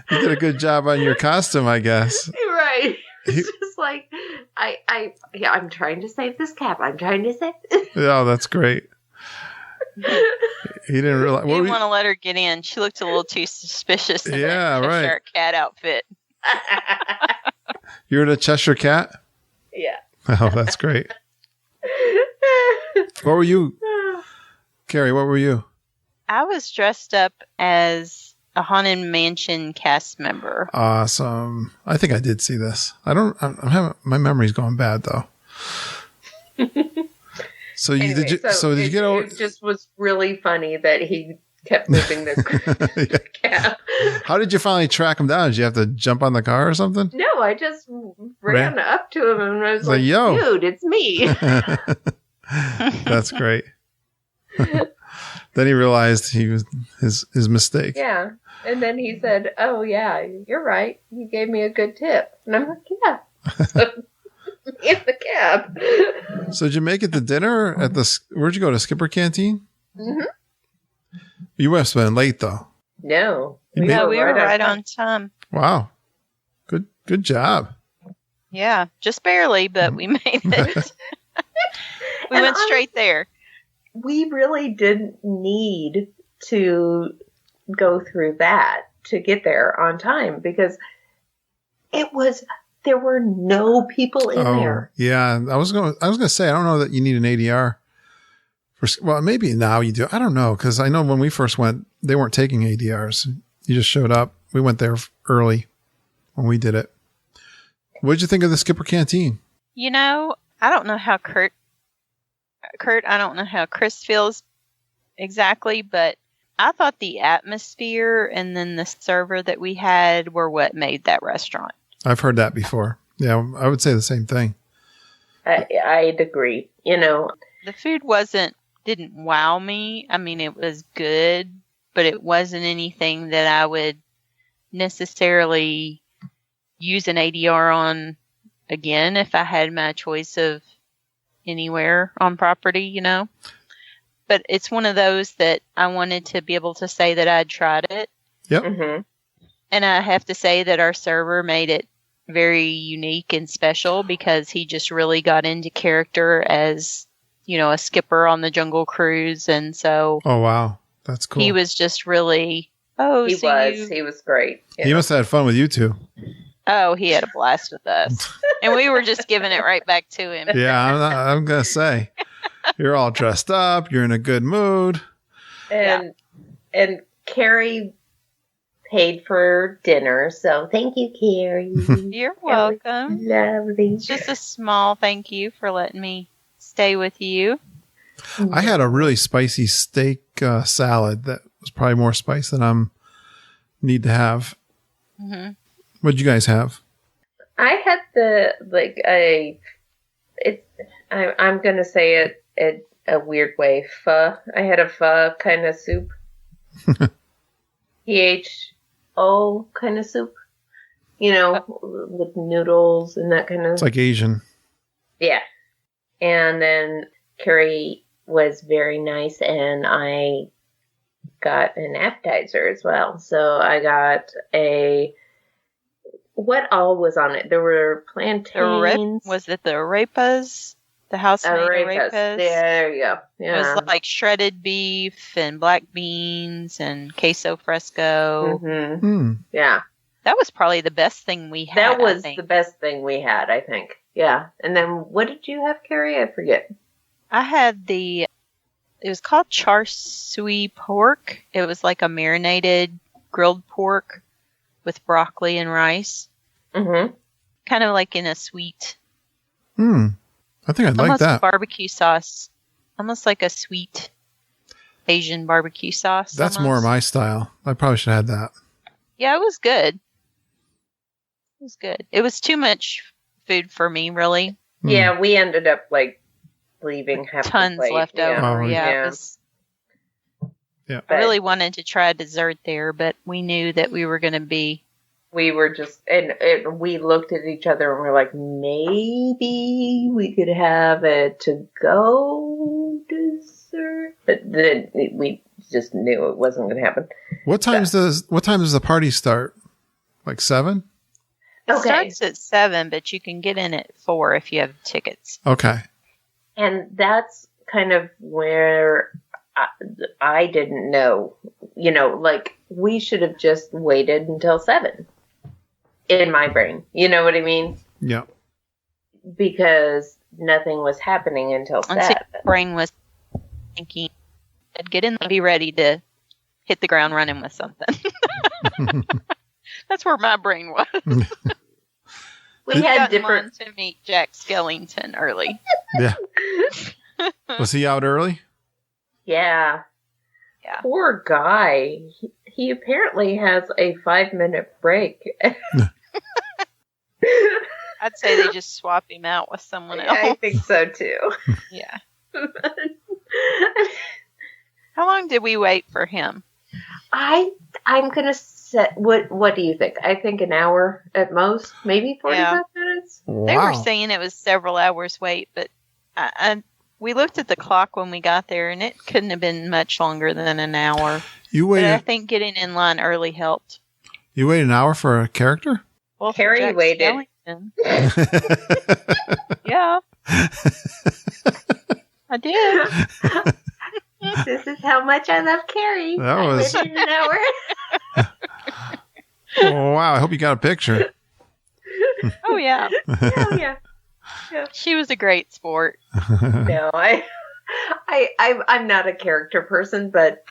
You did a good job on your costume, I guess. Right. It's just like, I'm trying to save this cab. I'm trying to save this. Oh, that's great. He didn't realize. He didn't want to let her get in. She looked a little too suspicious in that Cheshire Cat outfit. You're the Cheshire Cat? Yeah. Oh, that's great. What were you? Carrie, what were you? I was dressed up as a Haunted Mansion cast member. Awesome. I think I did see this. I'm having, my memory's going bad though. So did you get over? It just was really funny that he kept moving the cab. How did you finally track him down? Did you have to jump on the car or something? No, I just ran up to him and I was like, yo, dude, it's me. That's great. Then he realized he was his mistake. Yeah. And then he said, oh, yeah, you're right. You gave me a good tip. And I'm like, yeah. So, in the cab. So did you make it to dinner at where'd you go, to Skipper Canteen? Mm-hmm. You must have been late, though. No. We were right on time. Wow. Good job. Yeah, just barely, but we made it. We went straight there. We really didn't need to go through that to get there on time because there were no people in there. Yeah, I was going to say, I don't know that you need an ADR. Well, maybe now you do. I don't know, because I know when we first went, they weren't taking ADRs. You just showed up. We went there early when we did it. What did you think of the Skipper Canteen? I don't know how Kurt, I don't know how Chris feels exactly, but I thought the atmosphere and then the server that we had were what made that restaurant. I've heard that before. Yeah, I would say the same thing. I'd agree. The food didn't wow me. I mean, it was good, but it wasn't anything that I would necessarily use an ADR on again if I had my choice of anywhere on property, But it's one of those that I wanted to be able to say that I'd tried it. Yep. Mm-hmm. And I have to say that our server made it very unique and special because he just really got into character as, a skipper on the Jungle Cruise. And so Oh, wow. That's cool. he was just really, He was great. He must have had fun with you two. Oh, he had a blast with us. And we were just giving it right back to him. Yeah, I'm going to say. You're all dressed up. You're in a good mood. And Carrie paid for dinner, so thank you, Carrie. You're welcome. Lovely. Just a small thank you for letting me stay with you. I had a really spicy steak salad that was probably more spice than I'm need to have. Mm-hmm. What'd you guys have? I had I'm going to say it a weird way. Pho. I had a pho kind of soup. PHO kind of soup. With noodles and that kind of. It's like Asian. Yeah. And then Carrie was very nice, and I got an appetizer as well. So I got what all was on it? There were plantains. Was it the arepas? The house-made arepas? There you go. Yeah. It was like shredded beef and black beans and queso fresco. Mm-hmm. Yeah. That was probably the best thing we had. That was the best thing we had, I think. Yeah. And then what did you have, Carrie? I forget. I had it was called char siu pork. It was like a marinated grilled pork with broccoli and rice. Mm-hmm. Kind of like in a sweet. I think I'd like almost that. Barbecue sauce. Almost like a sweet Asian barbecue sauce. That's more my style. I probably should have had that. Yeah, it was good. It was good. It was too much food for me, really. Yeah, we ended up leaving half tons the plate. left over. Yeah. I really wanted to try a dessert there, but we knew that we were going to be. We were just, and we looked at each other and we're like, maybe we could have a to-go dessert, but then we just knew it wasn't going to happen. What time does the party start? Like 7? It starts at 7, but you can get in at 4 if you have tickets. Okay. And that's kind of where I didn't know, we should have just waited until 7 in my brain. You know what I mean? Yeah. Because nothing was happening until 7. My brain was thinking, I'd get in and be ready to hit the ground running with something. That's where my brain was. We had different to meet Jack Skellington early. Yeah. Was he out early? Yeah. Poor guy. He apparently has a 5-minute break. I'd say they just swap him out with someone else. I think so too. Yeah. How long did we wait for him? I'm gonna set. What do you think? I think an hour at most, maybe 45 minutes. Wow. They were saying it was several hours wait, but we looked at the clock when we got there, and it couldn't have been much longer than an hour. You waited. But I think getting in line early helped. You waited an hour for a character? Well, Carrie Jack waited. Skellington. Yeah. I did. This is how much I love Carrie. That was within an hour. Oh, wow. I hope you got a picture. Oh, yeah. Oh, yeah. She was a great sport. No, I'm not a character person, but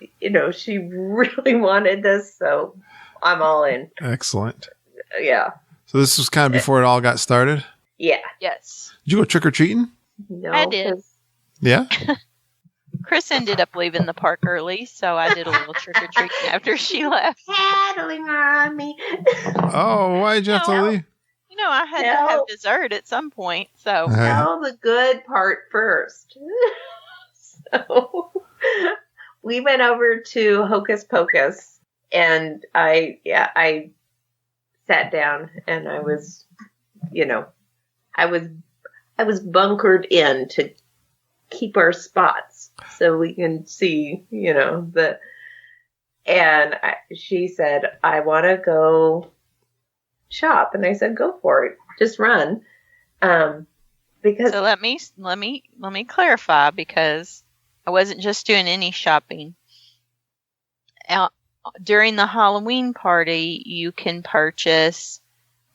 she really wanted this, so I'm all in. Excellent. Yeah. So this was kind of before it all got started? Yeah. Yes. Did you go trick-or-treating? No, I did. Yeah? Chris ended up leaving the park early, so I did a little trick-or-treating after she left. Paddling on me. Oh, why'd you have to leave? You know, I had to have dessert at some point, so. Tell the good part first. So, we went over to Hocus Pocus, and I sat down, and I was, I was bunkered in to keep our spots so we can see, she said, I want to go shop. And I said, go for it. Just run. Because so let me clarify, because I wasn't just doing any shopping. During the Halloween party, you can purchase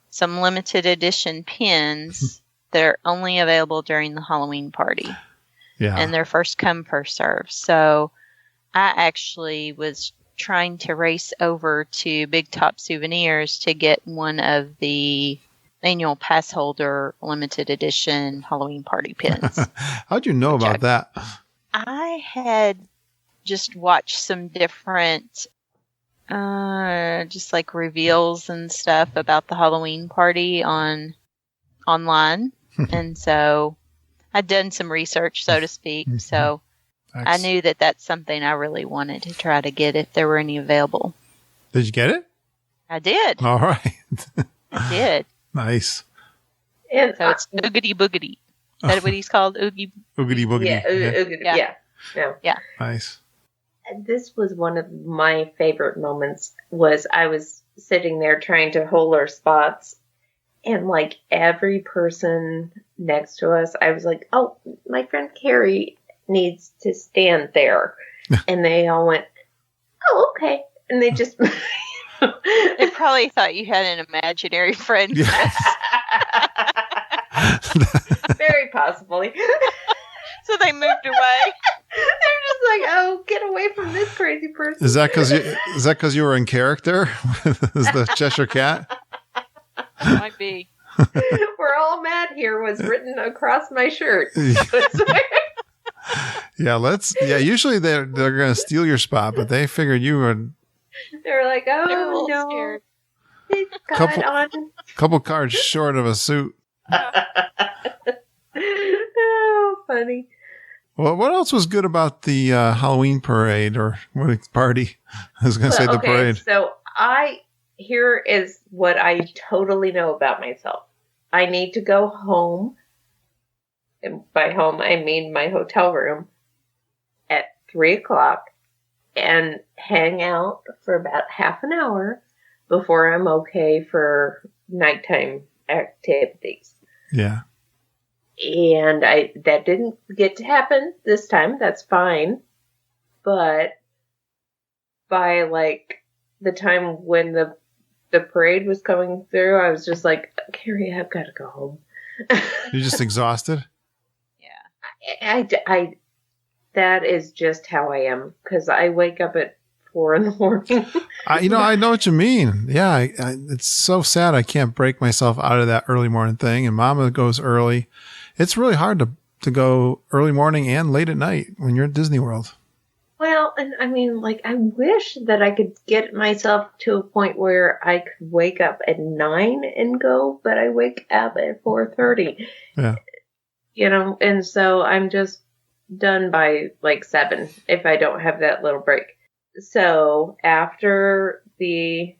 some limited edition pins that are only available during the Halloween party. Yeah. And they're first come, first serve. So I actually was trying to race over to Big Top Souvenirs to get one of the annual pass holder limited edition Halloween party pins. How'd you know about that? I had just watched some different just like reveals and stuff about the Halloween party online. And so I'd done some research, so to speak. So I knew that that's something I really wanted to try to get if there were any available. Did you get it? I did. All right. I did. Nice. And so it's Oogity Boogity. Is that what he's called? Oogie Boogity. Yeah. Nice. This was one of my favorite moments. Was I was sitting there trying to hold our spots, and like every person next to us, I was like, "Oh, my friend Carrie needs to stand there," and they all went, "Oh, okay," and they just. They probably thought you had an imaginary friend. Yeah. Very possibly. So they moved away. They're just like, "Oh, get away from this crazy person." Is that because you were in character as the Cheshire Cat? Might be. We're all mad here was written across my shirt. Yeah, usually they're going to steal your spot, but they figured you would. They're like, They're a "Oh little no, scared. he's got on." Couple cards short of a suit. Oh, funny. Well, what else was good about the Halloween parade or party? I was going to say the parade. So here is what I totally know about myself. I need to go home. And by home, I mean my hotel room at 3:00 and hang out for about half an hour before I'm okay for nighttime activities. Yeah. And that didn't get to happen this time. That's fine. But by like the time when the parade was coming through, I was just like, Carrie, I've got to go home. You're just exhausted? Yeah. I that is just how I am, because I wake up at 4 a.m. I know what you mean. Yeah. It's so sad. I can't break myself out of that early morning thing. And Mama goes early. It's really hard to go early morning and late at night when you're at Disney World. Well, and I mean, like, I wish that I could get myself to a point where I could wake up at 9 and go, but I wake up at 4:30. Yeah. And so I'm just done by like 7 if I don't have that little break. So after the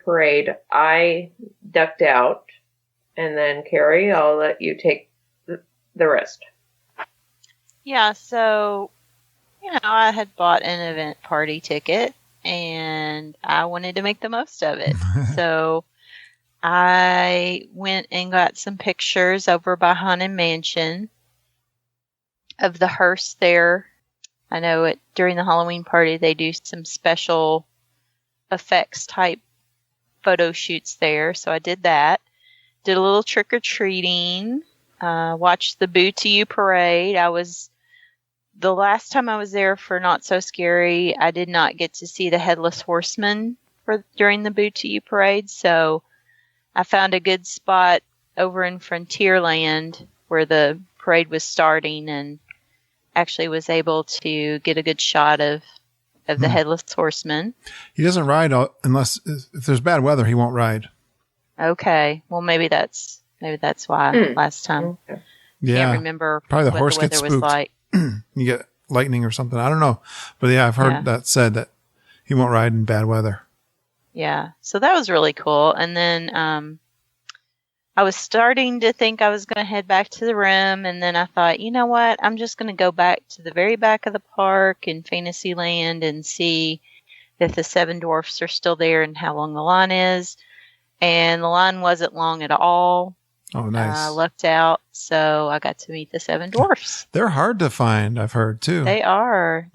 parade, I ducked out, and then Carrie, I'll let you take the rest. Yeah, so, I had bought an event party ticket, and I wanted to make the most of it. So I went and got some pictures over by Haunted Mansion of the hearse there. I know during the Halloween party, they do some special effects type photo shoots there. So I did that. Did a little trick-or-treating. Watched the Boo to You parade. The last time I was there for Not So Scary, I did not get to see the Headless Horseman during the Boo to You parade. So I found a good spot over in Frontierland where the parade was starting, and actually was able to get a good shot of the Headless Horseman. He doesn't ride unless if there's bad weather. He won't ride. Okay, well maybe that's why last time. Yeah, Can't remember. Probably the what horse the weather gets was spooked. like. You get lightning or something. I don't know, but yeah, I've heard that said that he won't ride in bad weather. Yeah, so that was really cool. And then I was starting to think I was going to head back to the room, and then I thought, you know what? I'm just going to go back to the very back of the park in Fantasyland and see if the Seven Dwarfs are still there and how long the line is. And the line wasn't long at all. Oh, nice. I lucked out, so I got to meet the Seven Dwarfs. They're hard to find, I've heard, too. They are.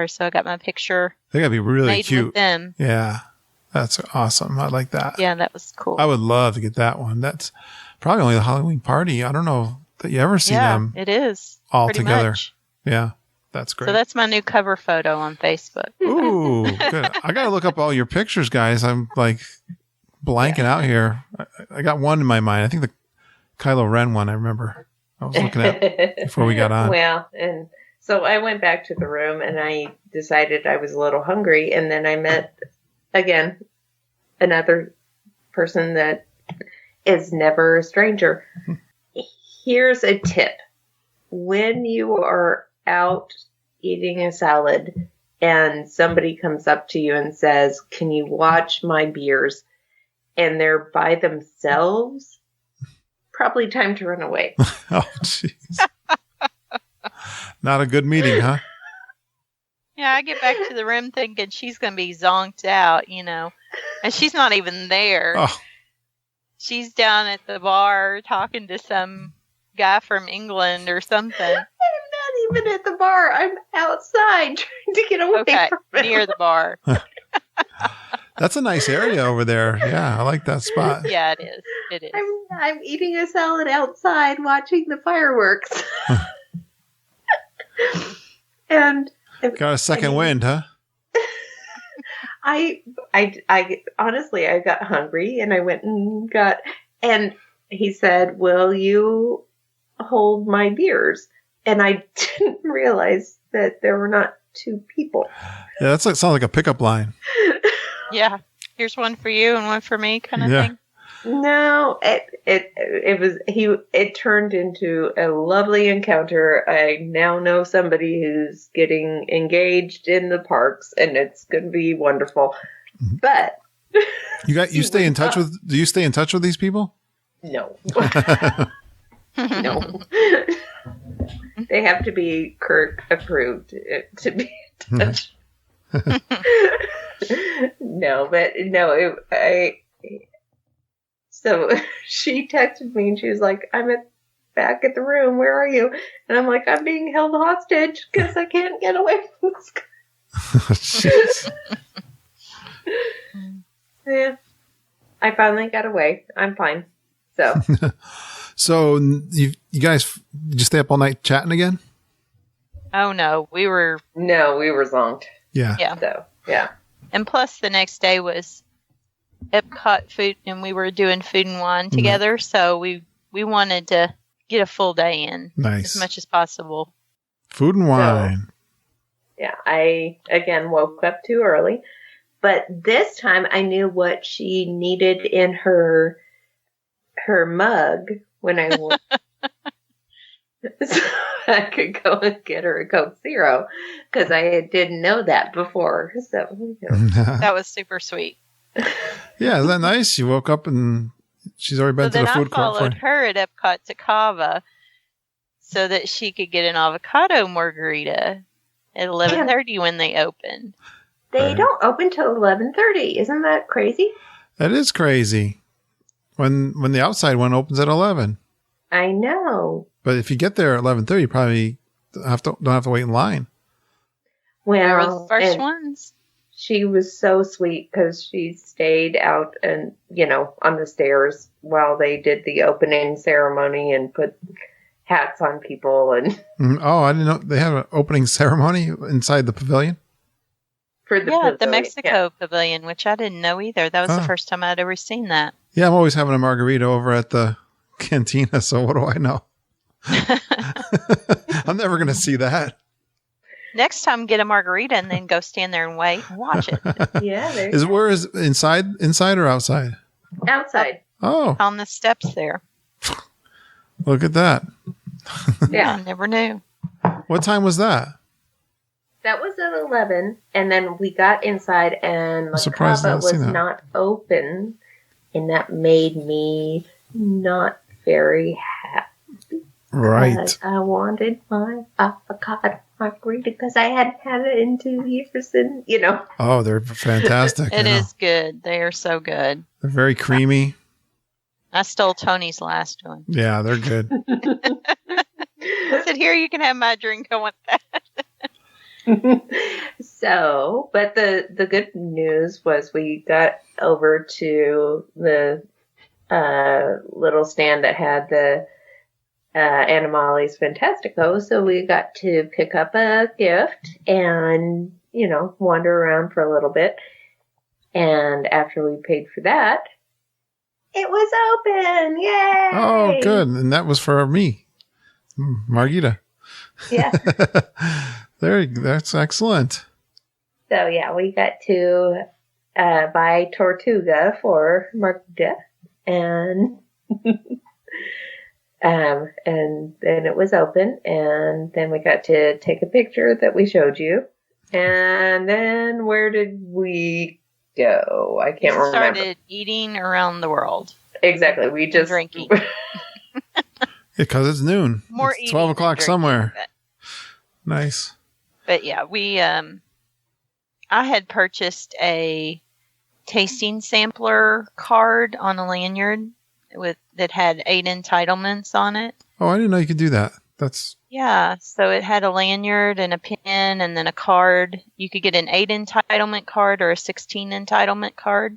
So I got my picture They got to be really made cute. with them. Yeah, that's awesome. I like that. Yeah, that was cool. I would love to get that one. That's probably only the Halloween party. I don't know that you ever see them it is. all pretty together. much. Yeah, that's great. So that's my new cover photo on Facebook. Ooh, good. I got to look up all your pictures, guys. I'm like blanking out here. I got one in my mind. I think the Kylo Ren one I remember. I was looking at before we got on. Well, and so I went back to the room and I decided I was a little hungry. And then I met, again, another person that is never a stranger. Here's a tip. When you are out eating a salad and somebody comes up to you and says, "Can you watch my beers?" and they're by themselves, probably time to run away. Oh, jeez. Not a good meeting, huh? Yeah, I get back to the room thinking she's going to be zonked out, and she's not even there. Oh. She's down at the bar talking to some guy from England or something. I'm not even at the bar. I'm outside trying to get away from it. Near the bar. That's a nice area over there. Yeah, I like that spot. Yeah, it is. It is. I'm eating a salad outside watching the fireworks. And got a second wind, huh? I honestly, I got hungry and I went and and he said, "Will you hold my beers?" And I didn't realize that there were not two people. Yeah, that sounds like a pickup line. Yeah. Here's one for you and one for me kind of thing. No, it turned into a lovely encounter. I now know somebody who's getting engaged in the parks, and it's going to be wonderful. But you stay in touch with? Do you stay in touch with these people? No, no. They have to be Kirk approved to be in touch. So she texted me and she was like, "I'm back at the room. Where are you?" And I'm like, "I'm being held hostage because I can't get away from this guy." Yeah, I finally got away. I'm fine. So, so you guys just stay up all night chatting again? Oh no, we were zonked. Yeah. So yeah. And plus the next day was Epcot food, and we were doing food and wine together, so we wanted to get a full day in nice. as much as possible. Food and wine. So, yeah, I again woke up too early, but this time I knew what she needed in her mug when I woke. So I could go and get her a Coke Zero because I didn't know that before. So that was super sweet. Yeah, isn't that nice? You woke up and she's already been to the food court. I followed her at Epcot to Cava so that she could get an avocado margarita at 11:30 when they open. They don't open till 11:30. Isn't that crazy? That is crazy. When the outside one opens at 11. I know. But if you get there at 11:30, you probably don't have to wait in line. Well, Well, we were the first ones. She was so sweet because she stayed out and, on the stairs while they did the opening ceremony and put hats on people. And Oh, I didn't know they have an opening ceremony inside the pavilion. For the pavilion, the Mexico pavilion, which I didn't know either. That was the first time I'd ever seen that. Yeah, I'm always having a margarita over at the cantina, so what do I know? I'm never going to see that. Next time, get a margarita and then go stand there and wait and watch it. Yeah. Where is inside or outside? Outside. Oh, On the steps there. look at that. Yeah, I never knew. What time was that? That was at 11, and then we got inside, and La surprised I Cava hadn't seen was that. not open, and that made me not very happy. Right. But I wanted my avocado margarita because I hadn't had it in 2 years, and Oh, they're fantastic. It is good. They are so good. They're very creamy. I stole Tony's last one. Yeah, they're good. I said, here, you can have my drink. I want that. So, but the good news was we got over to the little stand that had the Animales Fantastico, so we got to pick up a gift and, wander around for a little bit. And after we paid for that, it was open! Yay! Oh, good. And that was for me. Margita. Yeah. That's excellent. So, yeah, we got to buy Tortuga for Margita, and and then it was open, and then we got to take a picture that we showed you. And then where did we go? I can't remember. Started eating around the world. Exactly. We just drinking. Because it's noon. More it's eating 12 than o'clock drinking, somewhere. but- Nice. But yeah, we I had purchased a tasting sampler card on a lanyard that had 8 entitlements on it. Oh, I didn't know you could do that. That's Yeah, so it had a lanyard and a pin and then a card. You could get an 8 entitlement card or a 16 entitlement card.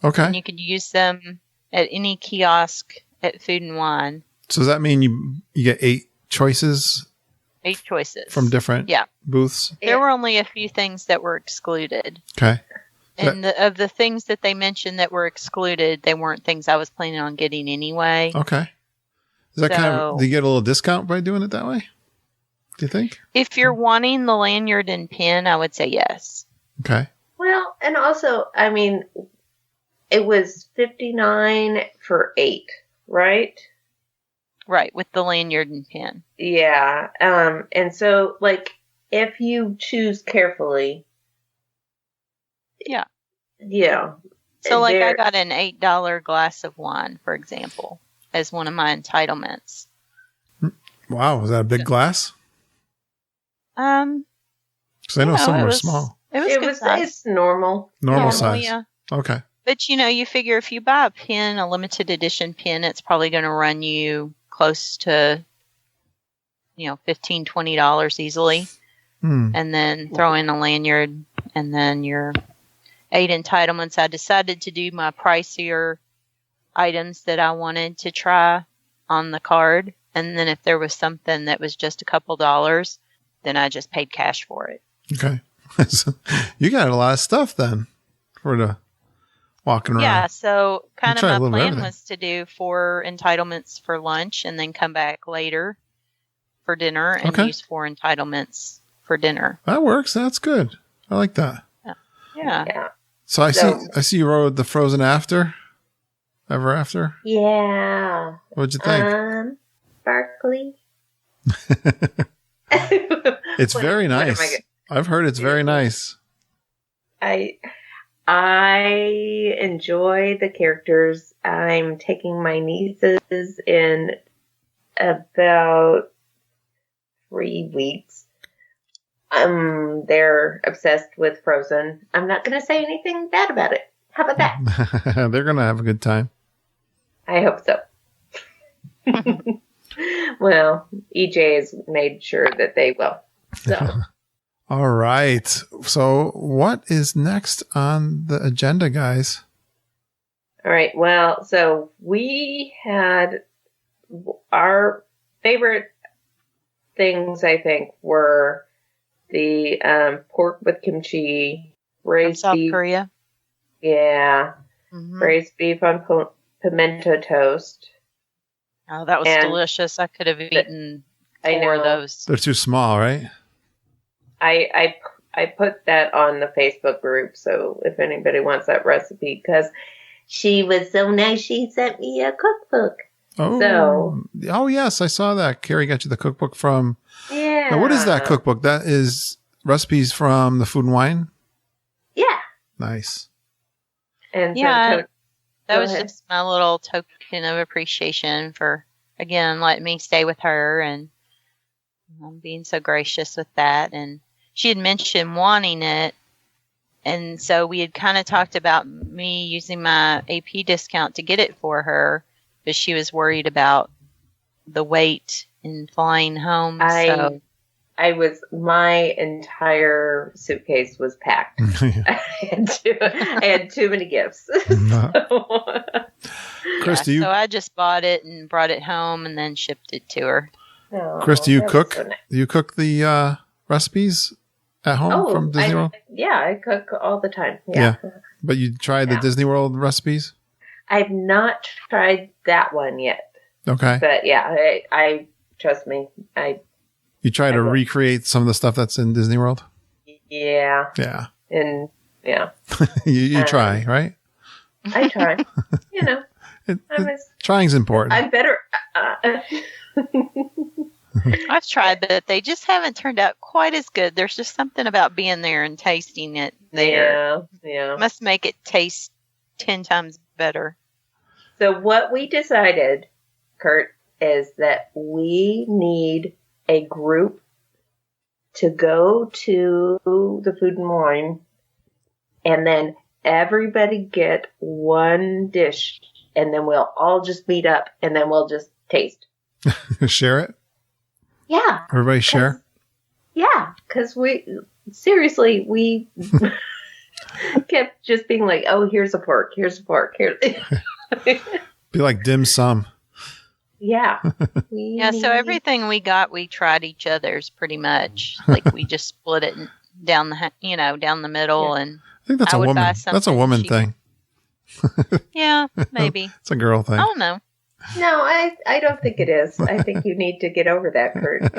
okay. And you could use them at any kiosk at Food and Wine. So does that mean you get 8 choices 8 choices. from different Yeah. booths? There were only a few things that were excluded. Okay. And of the things that they mentioned that were excluded, they weren't things I was planning on getting anyway. Okay. Is that kind of, So- do you get a little discount by doing it that way? Do you think? If you're wanting the lanyard and pin, I would say yes. Okay. Well, and also, I mean, it was $59 for 8, right? Right, with the lanyard and pin. Yeah. And so, like, if you choose carefully. Yeah. Yeah. So, like, I there- got an $8 glass of wine, for example, as one of my entitlements. Wow. Was that a big glass? Because I know some it were was small. It was good size. It's normal. Normal size. Yeah. Okay. But, you figure if you buy a pin, a limited edition pin, it's probably going to run you close to, $15, $20 easily. And then throw in a lanyard and then your 8 entitlements. I decided to do my pricier items that I wanted to try on the card. And then if there was something that was just a couple dollars, then I just paid cash for it. Okay. So you got a lot of stuff then for the walking around. Yeah, so kind try a of my little plan everything. was to do 4 entitlements for lunch and then come back later for dinner and Okay. use 4 entitlements for dinner. That works. That's good. I like that. Yeah. Yeah. So I So- see you rode the Frozen Ever After. Yeah. What'd you think? Sparkly. It's What- very what am I nice. get- I've heard it's very nice. I enjoy the characters. I'm taking my nieces in about 3 weeks. They're obsessed with Frozen. I'm not going to say anything bad about it. How about that? They're going to have a good time. I hope so. Well, EJ has made sure that they will. So, All right. So what is next on the agenda, guys? all right. Well, so we had our favorite things, I think, were the pork with kimchi, From raised South beef. Korea. Yeah. Mhm. Raised beef on pimento toast. Oh, that was And- delicious. I could have eaten I 4 of know. those. They're too small, right? I put that on the Facebook group, so if anybody wants that recipe, because she was so nice, she sent me a cookbook. Oh, yes, I saw that. Carrie got you the cookbook from. Yeah. Now, what is that cookbook? That is recipes from the Food and Wine. Yeah. Nice. And yeah, so, that was just my little token of appreciation for, again, letting me stay with her and being so gracious with that. And she had mentioned wanting it. And so we had kind of talked about me using my AP discount to get it for her, but she was worried about the wait in flying home. My entire suitcase was packed. I had too many gifts. Chris, so I just bought it and brought it home and then shipped it to her. Chris, do you cook? So nice. Do you cook the recipes at home from Disney World? I cook all the time. Yeah. But you tried the Disney World recipes? I've not tried that one yet. Okay. But I trust me. You try to recreate some of the stuff that's in Disney World? Yeah. Yeah. And you try, right? I try. Trying's important. I'm better. I've tried, but they just haven't turned out quite as good. There's just something about being there and tasting it there. Yeah. Must make it taste 10 times better. So what we decided, Kurt, is that we need a group to go to the Food and Wine, and then everybody get one dish, and then we'll all just meet up, and then we'll just taste. Share it? Yeah. Everybody share? Yeah, because we kept just being like, oh, here's a fork, here's a fork, here's... Be like dim sum. Yeah. So everything we got, we tried each other's pretty much. Like we just split it down the middle. And I think that's a woman thing. Yeah, maybe. It's a girl thing. I don't know. No, I don't think it is. I think you need to get over that, Kurt.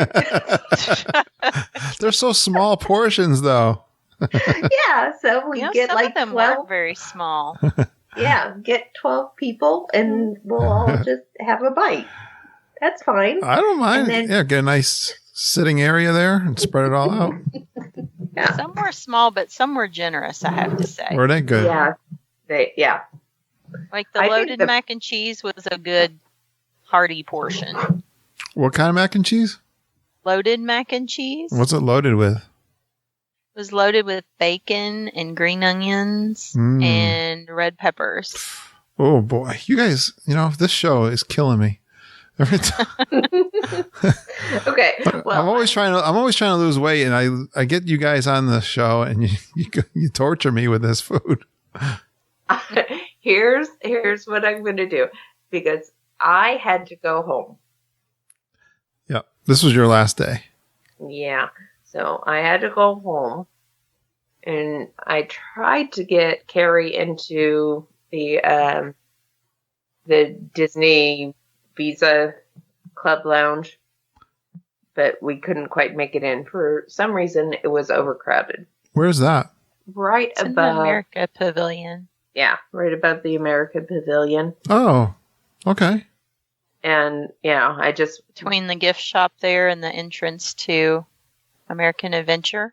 They're so small portions, though. Yeah, so we get some like of them 12. Weren't very small. Yeah, get 12 people, and we'll all just have a bite. That's fine. I don't mind. Get a nice sitting area there and spread it all out. Yeah. Some were small, but some were generous, I have to say. Were they good? Yeah. Like the loaded mac and cheese was a good hearty portion. What kind of mac and cheese? Loaded mac and cheese. What's it loaded with? It was loaded with bacon and green onions and red peppers. Oh boy, you guys! This show is killing me every time. Okay, well, I'm always trying to lose weight, and I get you guys on the show, and you torture me with this food. Here's what I'm going to do, because I had to go home. Yeah, this was your last day. Yeah. So I had to go home, and I tried to get Carrie into the Disney Visa Club Lounge, but we couldn't quite make it in. For some reason, it was overcrowded. Where's that? It's in the America Pavilion. Yeah, right above the America Pavilion. Oh, okay. And, I just... Between the gift shop there and the entrance to American Adventure.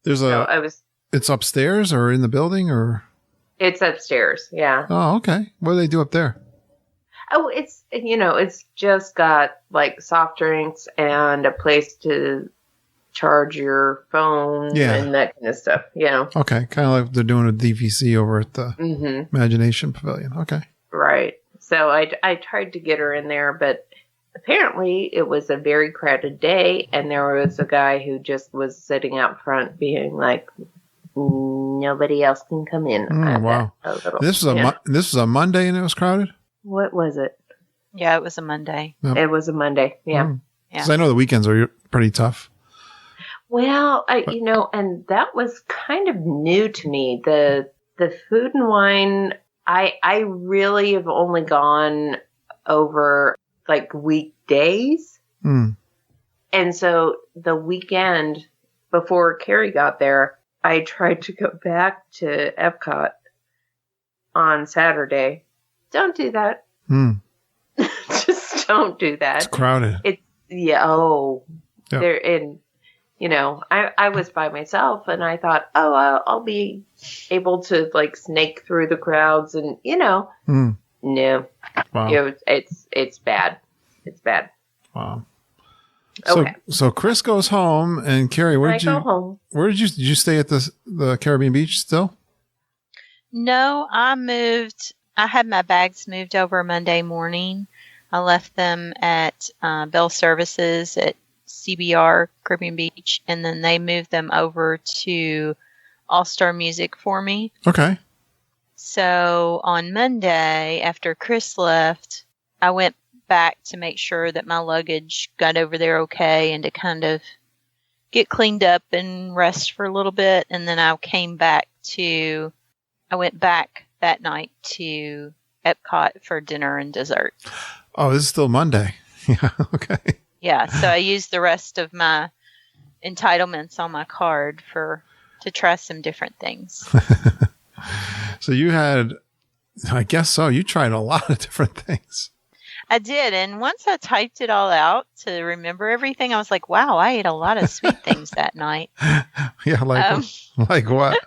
It's upstairs or in the building or? It's upstairs. Yeah. Oh, okay. What do they do up there? Oh, it's just got like soft drinks and a place to charge your phone and that kind of stuff. Yeah. Okay. Kind of like they're doing with DVC over at the Imagination Pavilion. Okay. Right. So I tried to get her in there, but apparently it was a very crowded day, and there was a guy who just was sitting out front being like, nobody else can come in. Wow. This was a Monday and it was crowded? What was it? Yeah, it was a Monday. Yep. It was a Monday. Yeah. Because I know the weekends are pretty tough. Well, and that was kind of new to me. The Food and Wine, I really have only gone over like weekdays. And so the weekend before Carrie got there, I tried to go back to Epcot on Saturday. Don't do that. Just don't do that. It's crowded. There in, I was by myself and I thought, I'll be able to like snake through the crowds and no, Wow. it's bad. It's bad. Wow. Okay. So Chris goes home, and Carrie, where did you stay at the Caribbean beach still? No, I moved. I had my bags moved over Monday morning. I left them at Bell Services at CBR Caribbean Beach, and then they moved them over to All Star Music for me. Okay. So on Monday, after Chris left, I went back to make sure that my luggage got over there okay and to kind of get cleaned up and rest for a little bit. And then I went back that night to Epcot for dinner and dessert. Oh, this is still Monday. Yeah. Okay. Yeah. So I used the rest of my entitlements on my card to try some different things. So you had, I guess so, you tried a lot of different things. I did. And once I typed it all out to remember everything, I was like, wow, I ate a lot of sweet things that night. Yeah. Like what?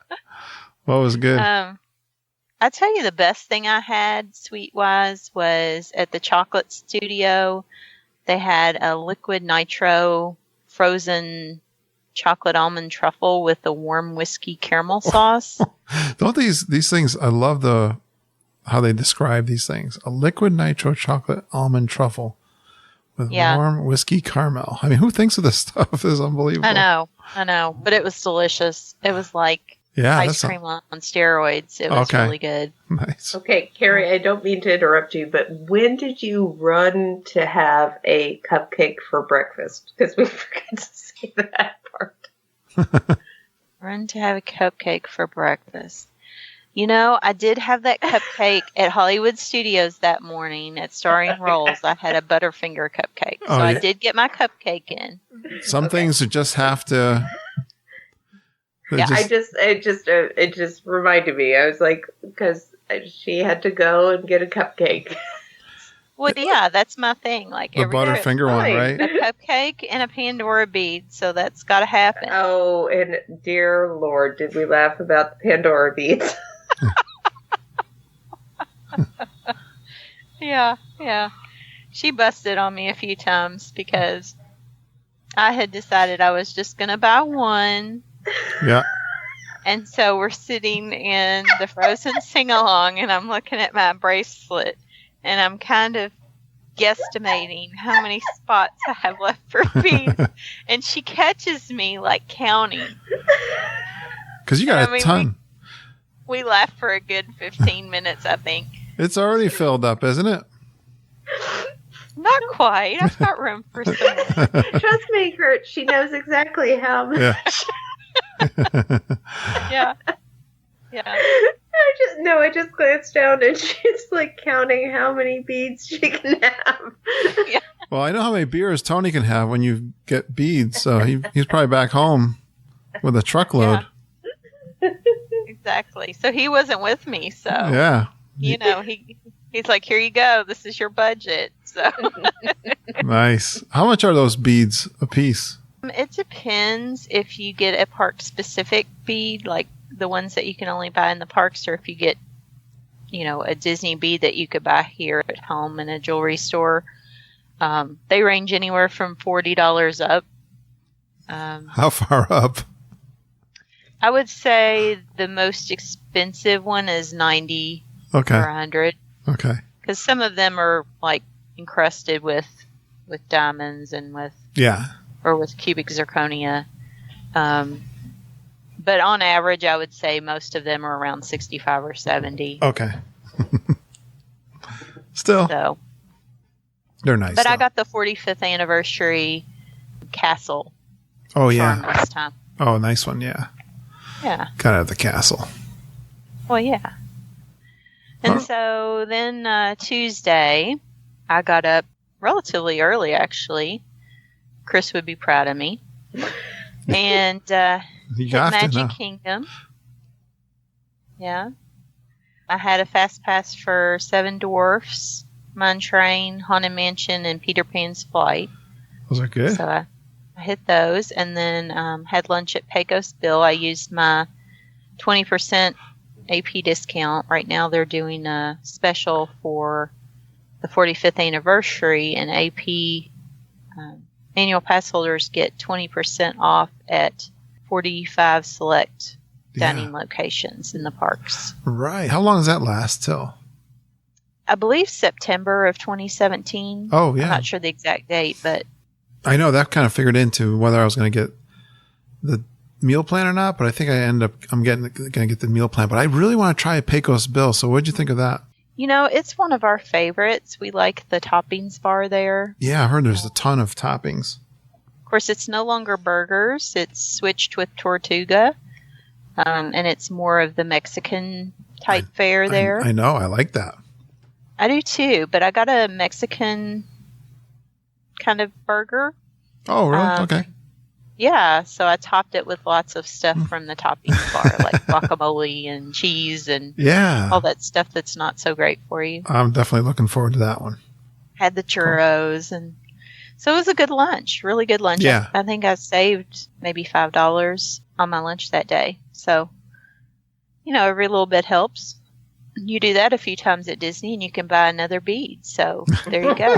What was good? I tell you, the best thing I had sweet-wise was at the Chocolate Studio. They had a liquid nitro frozen chocolate almond truffle with a warm whiskey caramel sauce. Don't these things, I love how they describe these things. A liquid nitro chocolate almond truffle with warm whiskey caramel. I mean, who thinks of this stuff? This is unbelievable. I know. But it was delicious. It was like ice cream on steroids. It was really good. Nice. Okay, Carrie, I don't mean to interrupt you, but when did you run to have a cupcake for breakfast? Because we forgot to say that part. Run to have a cupcake for breakfast. I did have that cupcake at Hollywood Studios that morning at Starring Rolls. I had a Butterfinger cupcake. So I did get my cupcake in. Some things you just have to... It just reminded me. I was like, because she had to go and get a cupcake. Well, yeah, that's my thing. Like the Butterfinger one, right? A cupcake and a Pandora bead, so that's got to happen. Oh, and dear Lord, did we laugh about the Pandora beads? Yeah. She busted on me a few times because I had decided I was just going to buy one. Yeah. And so we're sitting in the Frozen sing-along, and I'm looking at my bracelet, and I'm kind of guesstimating how many spots I have left for beads. And she catches me, like, counting. Because you got a ton. We laughed for a good 15 minutes, I think. It's already filled up, isn't it? Not quite. I've got room for some more. Trust me, Kurt. She knows exactly how much. Yeah. Yeah. I just glanced down and she's like counting how many beads she can have. Yeah. Well, I know how many beers Tony can have when you get beads, so he's probably back home with a truckload. Yeah. Exactly. So he wasn't with me, so yeah. He's like, here you go. This is your budget. So nice. How much are those beads a piece? It depends if you get a park specific bead, like the ones that you can only buy in the parks, or if you get, a Disney bead that you could buy here at home in a jewelry store. They range anywhere from $40 up. How far up? I would say the most expensive one is $90 or $100. Okay. Because some of them are like encrusted with diamonds and with cubic zirconia. But on average, I would say most of them are around 65 or 70. Okay. Still, so they're nice. But I got the 45th anniversary castle. Oh yeah. This time. Oh, nice one. Yeah. Yeah. Kind of the castle. Well, yeah. And so then Tuesday, I got up relatively early, actually. Chris would be proud of me. And You hit got to Magic now. Kingdom. Yeah. I had a fast pass for Seven Dwarfs, Mine Train, Haunted Mansion, and Peter Pan's Flight. Those are good. So I hit those, and then had lunch at Pecos Bill. I used my 20% AP discount. Right now they're doing a special for the 45th anniversary, and AP annual pass holders get 20% off at 45 select dining locations in the parks. Right. How long does that last till? I believe September of 2017. Oh, yeah. I'm not sure the exact date, but I know that kind of figured into whether I was going to get the meal plan or not, but I think I'm going to get the meal plan. But I really want to try a Pecos Bill. So what'd you think of that? you know, it's one of our favorites. We like the toppings bar there. Yeah, I heard there's a ton of toppings. Of course, it's no longer burgers. It's switched with Tortuga, and it's more of the Mexican type fare there. I know. I like that. I do too, but I got a Mexican kind of burger. Oh, really? Okay. Yeah, so I topped it with lots of stuff from the toppings bar, like guacamole and cheese and all that stuff that's not so great for you. I'm definitely looking forward to that one. Had the churros, and so it was a good lunch, really good lunch. Yeah. I think I saved maybe $5 on my lunch that day. So, you know, every little bit helps. You do that a few times at Disney, and you can buy another bead. So there you go.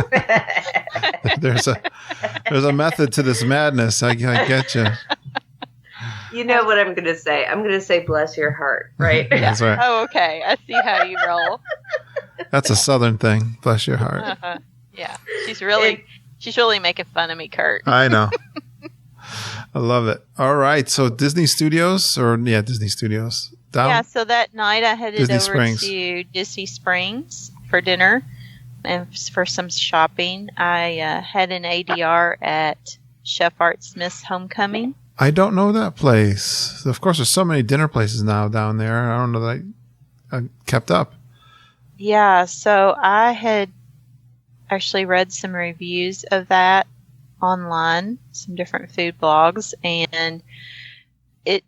There's a method to this madness. I get you. You know what I'm going to say? I'm going to say bless your heart, right? That's right. Oh, okay. I see how you roll. That's a Southern thing. Bless your heart. Uh-huh. Yeah, she's really making fun of me, Kurt. I know. I love it. All right. So Disney Studios Disney Studios. Down? Yeah, so that night I headed Disney over Springs. to Disney Springs for dinner and for some shopping. I had an ADR at Chef Art Smith's Homecoming. I don't know that place. Of course, there's so many dinner places now down there. I don't know that I kept up. Yeah, so I had actually read some reviews of that online, some different food blogs, and it,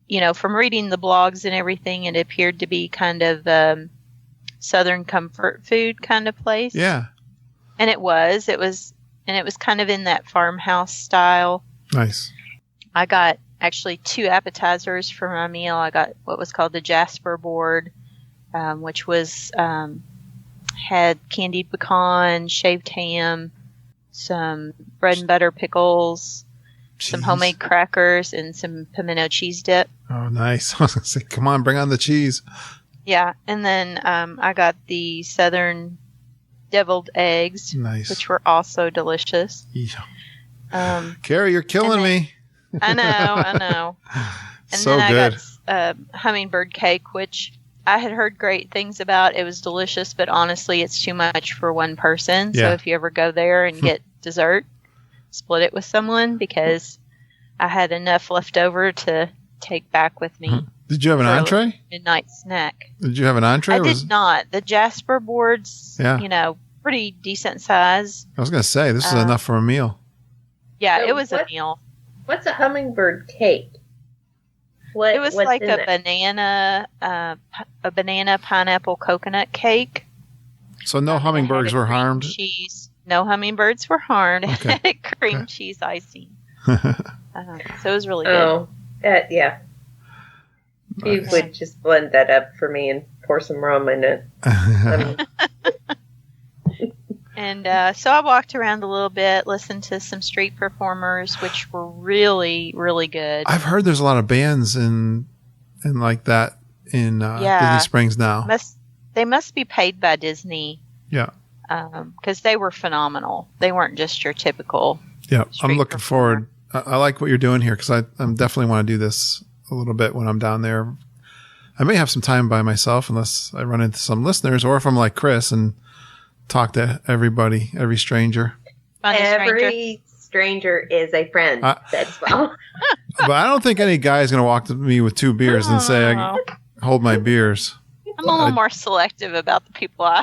you know, from reading the blogs and everything, it appeared to be kind of Southern comfort food kind of place. Yeah. And it was kind of in that farmhouse style. Nice. I got actually 2 appetizers for my meal. I got what was called the Jasper board, which was had candied pecan, shaved ham, some bread and butter pickles, some homemade crackers, and some pimento cheese dip. Oh, nice. I was going to say, come on, bring on the cheese. Yeah, and then I got the Southern deviled eggs, Nice. which were also delicious. Yeah. Carrie, you're killing me. I know. And So then good. I got hummingbird cake, which I had heard great things about. It was delicious, but honestly, it's too much for one person. Yeah. So if you ever go there and get dessert, split it with someone, because I had enough left over to take back with me. Did you have an for a entree? midnight snack. Did you have an entree? I did not. The Jasper boards, Yeah. pretty decent size. I was going to say, this is enough for a meal. Yeah, So it was a what- meal. What's a hummingbird cake? It was what's like in a it? banana pineapple coconut cake. So no hummingbirds Had a were cream harmed? Cheese. No hummingbirds were harmed. Okay. It had cream Okay. cheese icing. So it was really good. Oh, yeah. You Nice. would just blend that up for me and pour some rum in it. And so I walked around a little bit, listened to some street performers, which were really, really good. I've heard there's a lot of bands in like that in Yeah. Disney Springs now. They must be paid by Disney. Yeah. Because they were phenomenal. They weren't just your typical. Yeah. I'm Street looking performer. forward. I like what you're doing here because I definitely want to do this a little bit when I'm down there. I may have some time by myself unless I run into some listeners, or if I'm like Chris and talk to everybody, every stranger. Find a stranger. Every stranger is a friend. That's well. But I don't think any guy's going to walk to me with 2 beers and say, Oh. hold my beers. I'm a little more selective about the people I.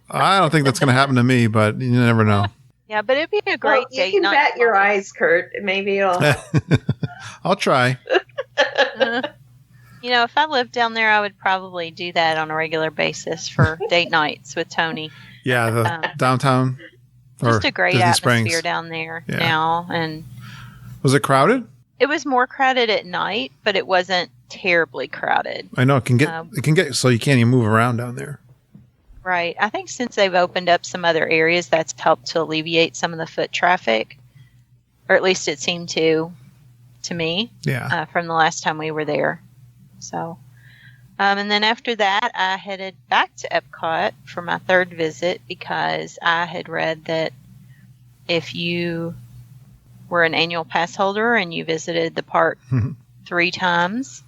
I don't think that's going to happen to me, but you never know. Yeah, but it'd be a great You date can night. bat your for me. eyes, Kurt. Maybe it'll. I'll try. If I lived down there, I would probably do that on a regular basis for date nights with Tony. Yeah, the downtown. Just a great Disney atmosphere Springs. down there now. And was it crowded? it was more crowded at night, but it wasn't terribly crowded. I know it can get so you can't even move around down there. Right. I think since they've opened up some other areas, that's helped to alleviate some of the foot traffic, or at least it seemed to me. Yeah. From the last time we were there. So, and then after that, I headed back to Epcot for my third visit because I had read that if you were an annual pass holder and you visited the park 3 times,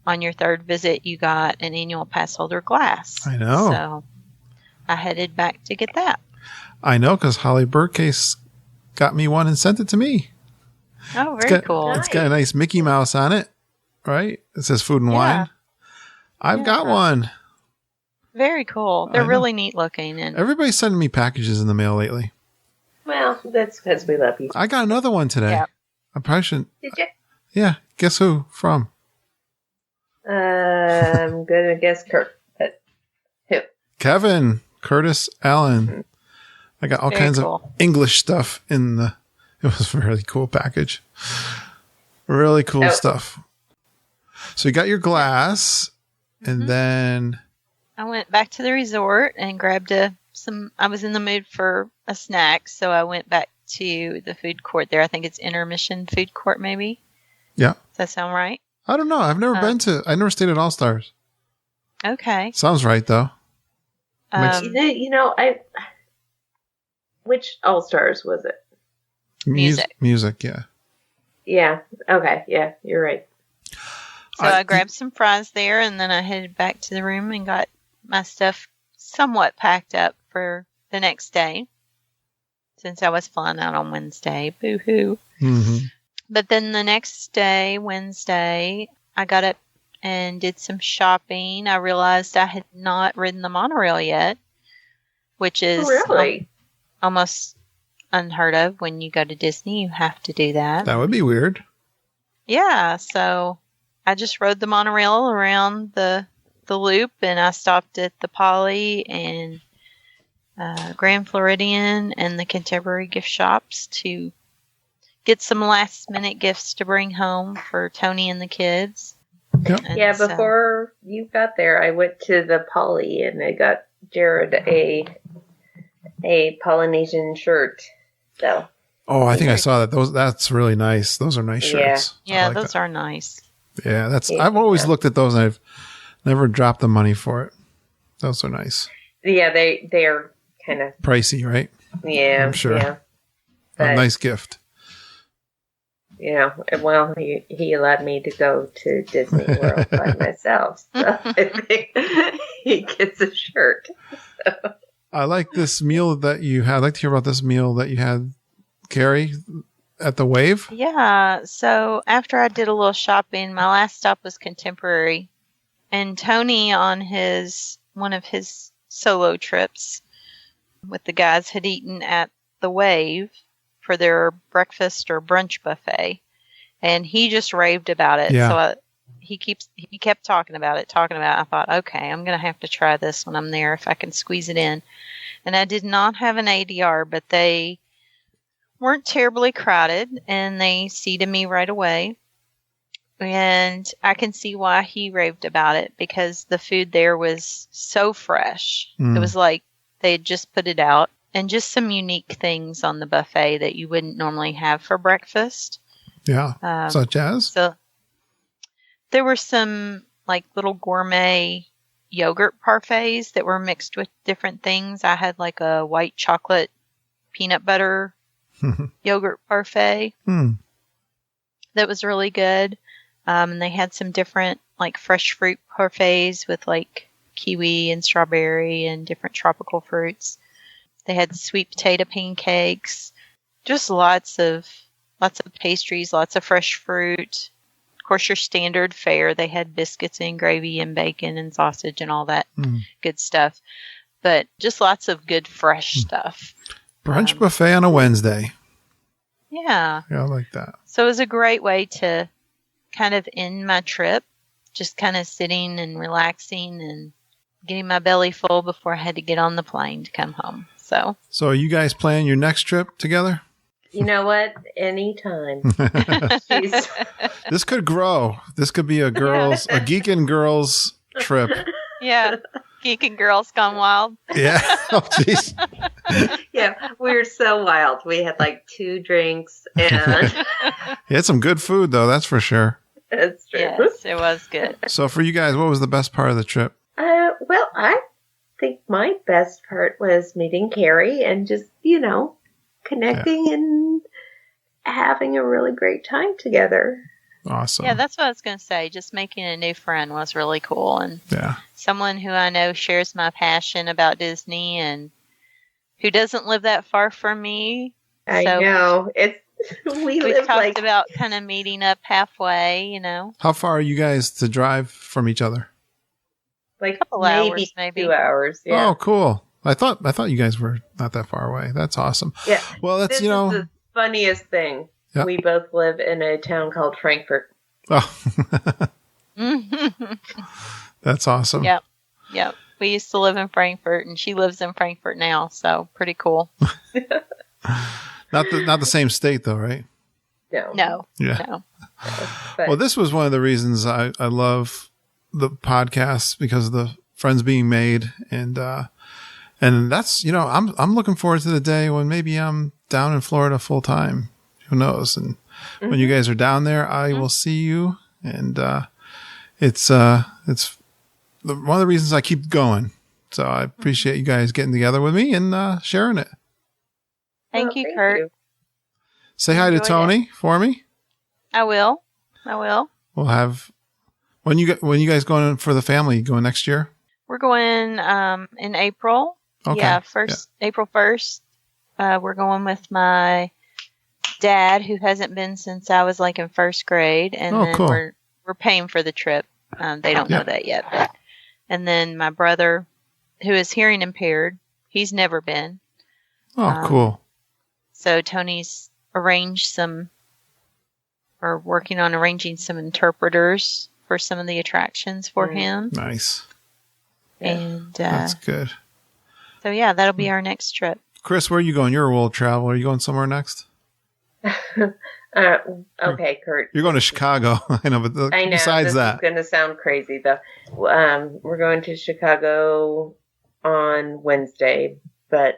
on your third visit, you got an annual pass holder glass. I know. So I headed back to get that. I know, because Holly Burkcase got me one and sent it to me. Oh, very cool. It's got a nice Mickey Mouse on it, right? It says food and wine. I've got one. Very cool. They're really neat looking. And everybody's sending me packages in the mail lately. Well, that's because we love you. I got another one today. Yeah. I probably shouldn't. Did you? Yeah. Guess who? From? I'm going to guess Kurt. But who? Kevin, Curtis, Allen. I got all Very kinds cool. of English stuff in the... It was a really cool package. Really cool stuff. So you got your glass, and then... I went back to the resort and grabbed I was in the mood for a snack, so I went back to the food court there. I think it's Intermission Food Court, maybe. Yeah. Does that sound right? I don't know. I've never I never stayed at All Stars. Okay. Sounds right, though. Which All Stars was it? Music. Music, yeah. Yeah. Okay. Yeah, you're right. So I grabbed some fries there, and then I headed back to the room and got my stuff somewhat packed up for the next day, since I was flying out on Wednesday. Boo-hoo. Mm-hmm. But then the next day, Wednesday, I got up and did some shopping. I realized I had not ridden the monorail yet, which is almost unheard of. When you go to Disney, you have to do that. That would be weird. Yeah, so I just rode the monorail around the loop, and I stopped at the Poly and Grand Floridian and the Contemporary gift shops to get some last minute gifts to bring home for Tony and the kids. Yep. And before you got there, I went to the Poly and I got Jared a Polynesian shirt. So. Oh, I think I saw that. That's really nice. Those are nice shirts. Yeah, those are nice. Yeah, I've always looked at those, and I've never dropped the money for it. Those are nice. Yeah, they're kind of pricey, right? Yeah, I'm sure. Yeah. A nice gift. Well, he allowed me to go to Disney World by myself, so I think he gets a shirt. So. I like this meal that you had. I'd like to hear about this meal that you had, Carrie, at the Wave. Yeah, so after I did a little shopping, my last stop was Contemporary, and Tony on one of his solo trips with the guys had eaten at the Wave for their breakfast or brunch buffet, and he just raved about it. Yeah. So he kept talking about it. I thought, okay, I'm going to have to try this when I'm there if I can squeeze it in. And I did not have an ADR, but they weren't terribly crowded, and they seated me right away. And I can see why he raved about it, because the food there was so fresh. It was like they had just put it out, and just some unique things on the buffet that you wouldn't normally have for breakfast. Yeah, such as? So there were some like little gourmet yogurt parfaits that were mixed with different things. I had like a white chocolate peanut butter yogurt parfait that was really good. And they had some different like fresh fruit parfaits with like kiwi and strawberry and different tropical fruits. They had sweet potato pancakes, just lots of pastries, lots of fresh fruit. Of course, your standard fare. They had biscuits and gravy and bacon and sausage and all that good stuff. But just lots of good fresh stuff. Brunch buffet on a Wednesday. Yeah. Yeah, I like that. So it was a great way to kind of end my trip, just kind of sitting and relaxing and getting my belly full before I had to get on the plane to come home. So are you guys planning your next trip together? You know what? Anytime. This could grow. This could be a Geekin girls trip. yeah, Geekin girls gone wild. Yeah. Oh, jeez. Yeah, we were so wild. We had like 2 drinks and You had some good food, though. That's for sure. that's true. Yes, it was good. So for you guys, what was the best part of the trip? Well, I think my best part was meeting Carrie and just, connecting and having a really great time together. Awesome. Yeah, that's what I was going to say. Just making a new friend was really cool. And someone who I know shares my passion about Disney and who doesn't live that far from me. I know. We talked about kind of meeting up halfway, How far are you guys to drive from each other? Like maybe 2 hours. Yeah. Oh, cool. I thought you guys were not that far away. That's awesome. Yeah. Well, that's, This is the funniest thing. Yep. We both live in a town called Frankfurt. Oh. That's awesome. Yep. We used to live in Frankfurt, and she lives in Frankfurt now, so pretty cool. Not the same state, though, right? No. Yeah. No. Well, this was one of the reasons I love the podcast, because of the friends being made, and that's, I'm looking forward to the day when maybe I'm down in Florida full time. Who knows? And when you guys are down there, I will see you. And it's one of the reasons I keep going. So I appreciate you guys getting together with me and sharing it. Thank you, Kurt. Say hi to Tony for me. I will. We'll have when you guys going for the family? Going next year? We're going in April. Okay. Yeah, April 1st. We're going with my dad, who hasn't been since I was like in first grade, and then cool. we're paying for the trip. They don't know that yet, and then my brother, who is hearing impaired, he's never been. Oh, cool. So Tony's working on arranging some interpreters for some of the attractions for him. Nice. And that's good. So yeah, that'll be our next trip. Chris, where are you going? You're a world traveler. Are you going somewhere next? Okay, Kurt. You're going to Chicago. I know, but I know, besides that, it's going to sound crazy though. We're going to Chicago on Wednesday, but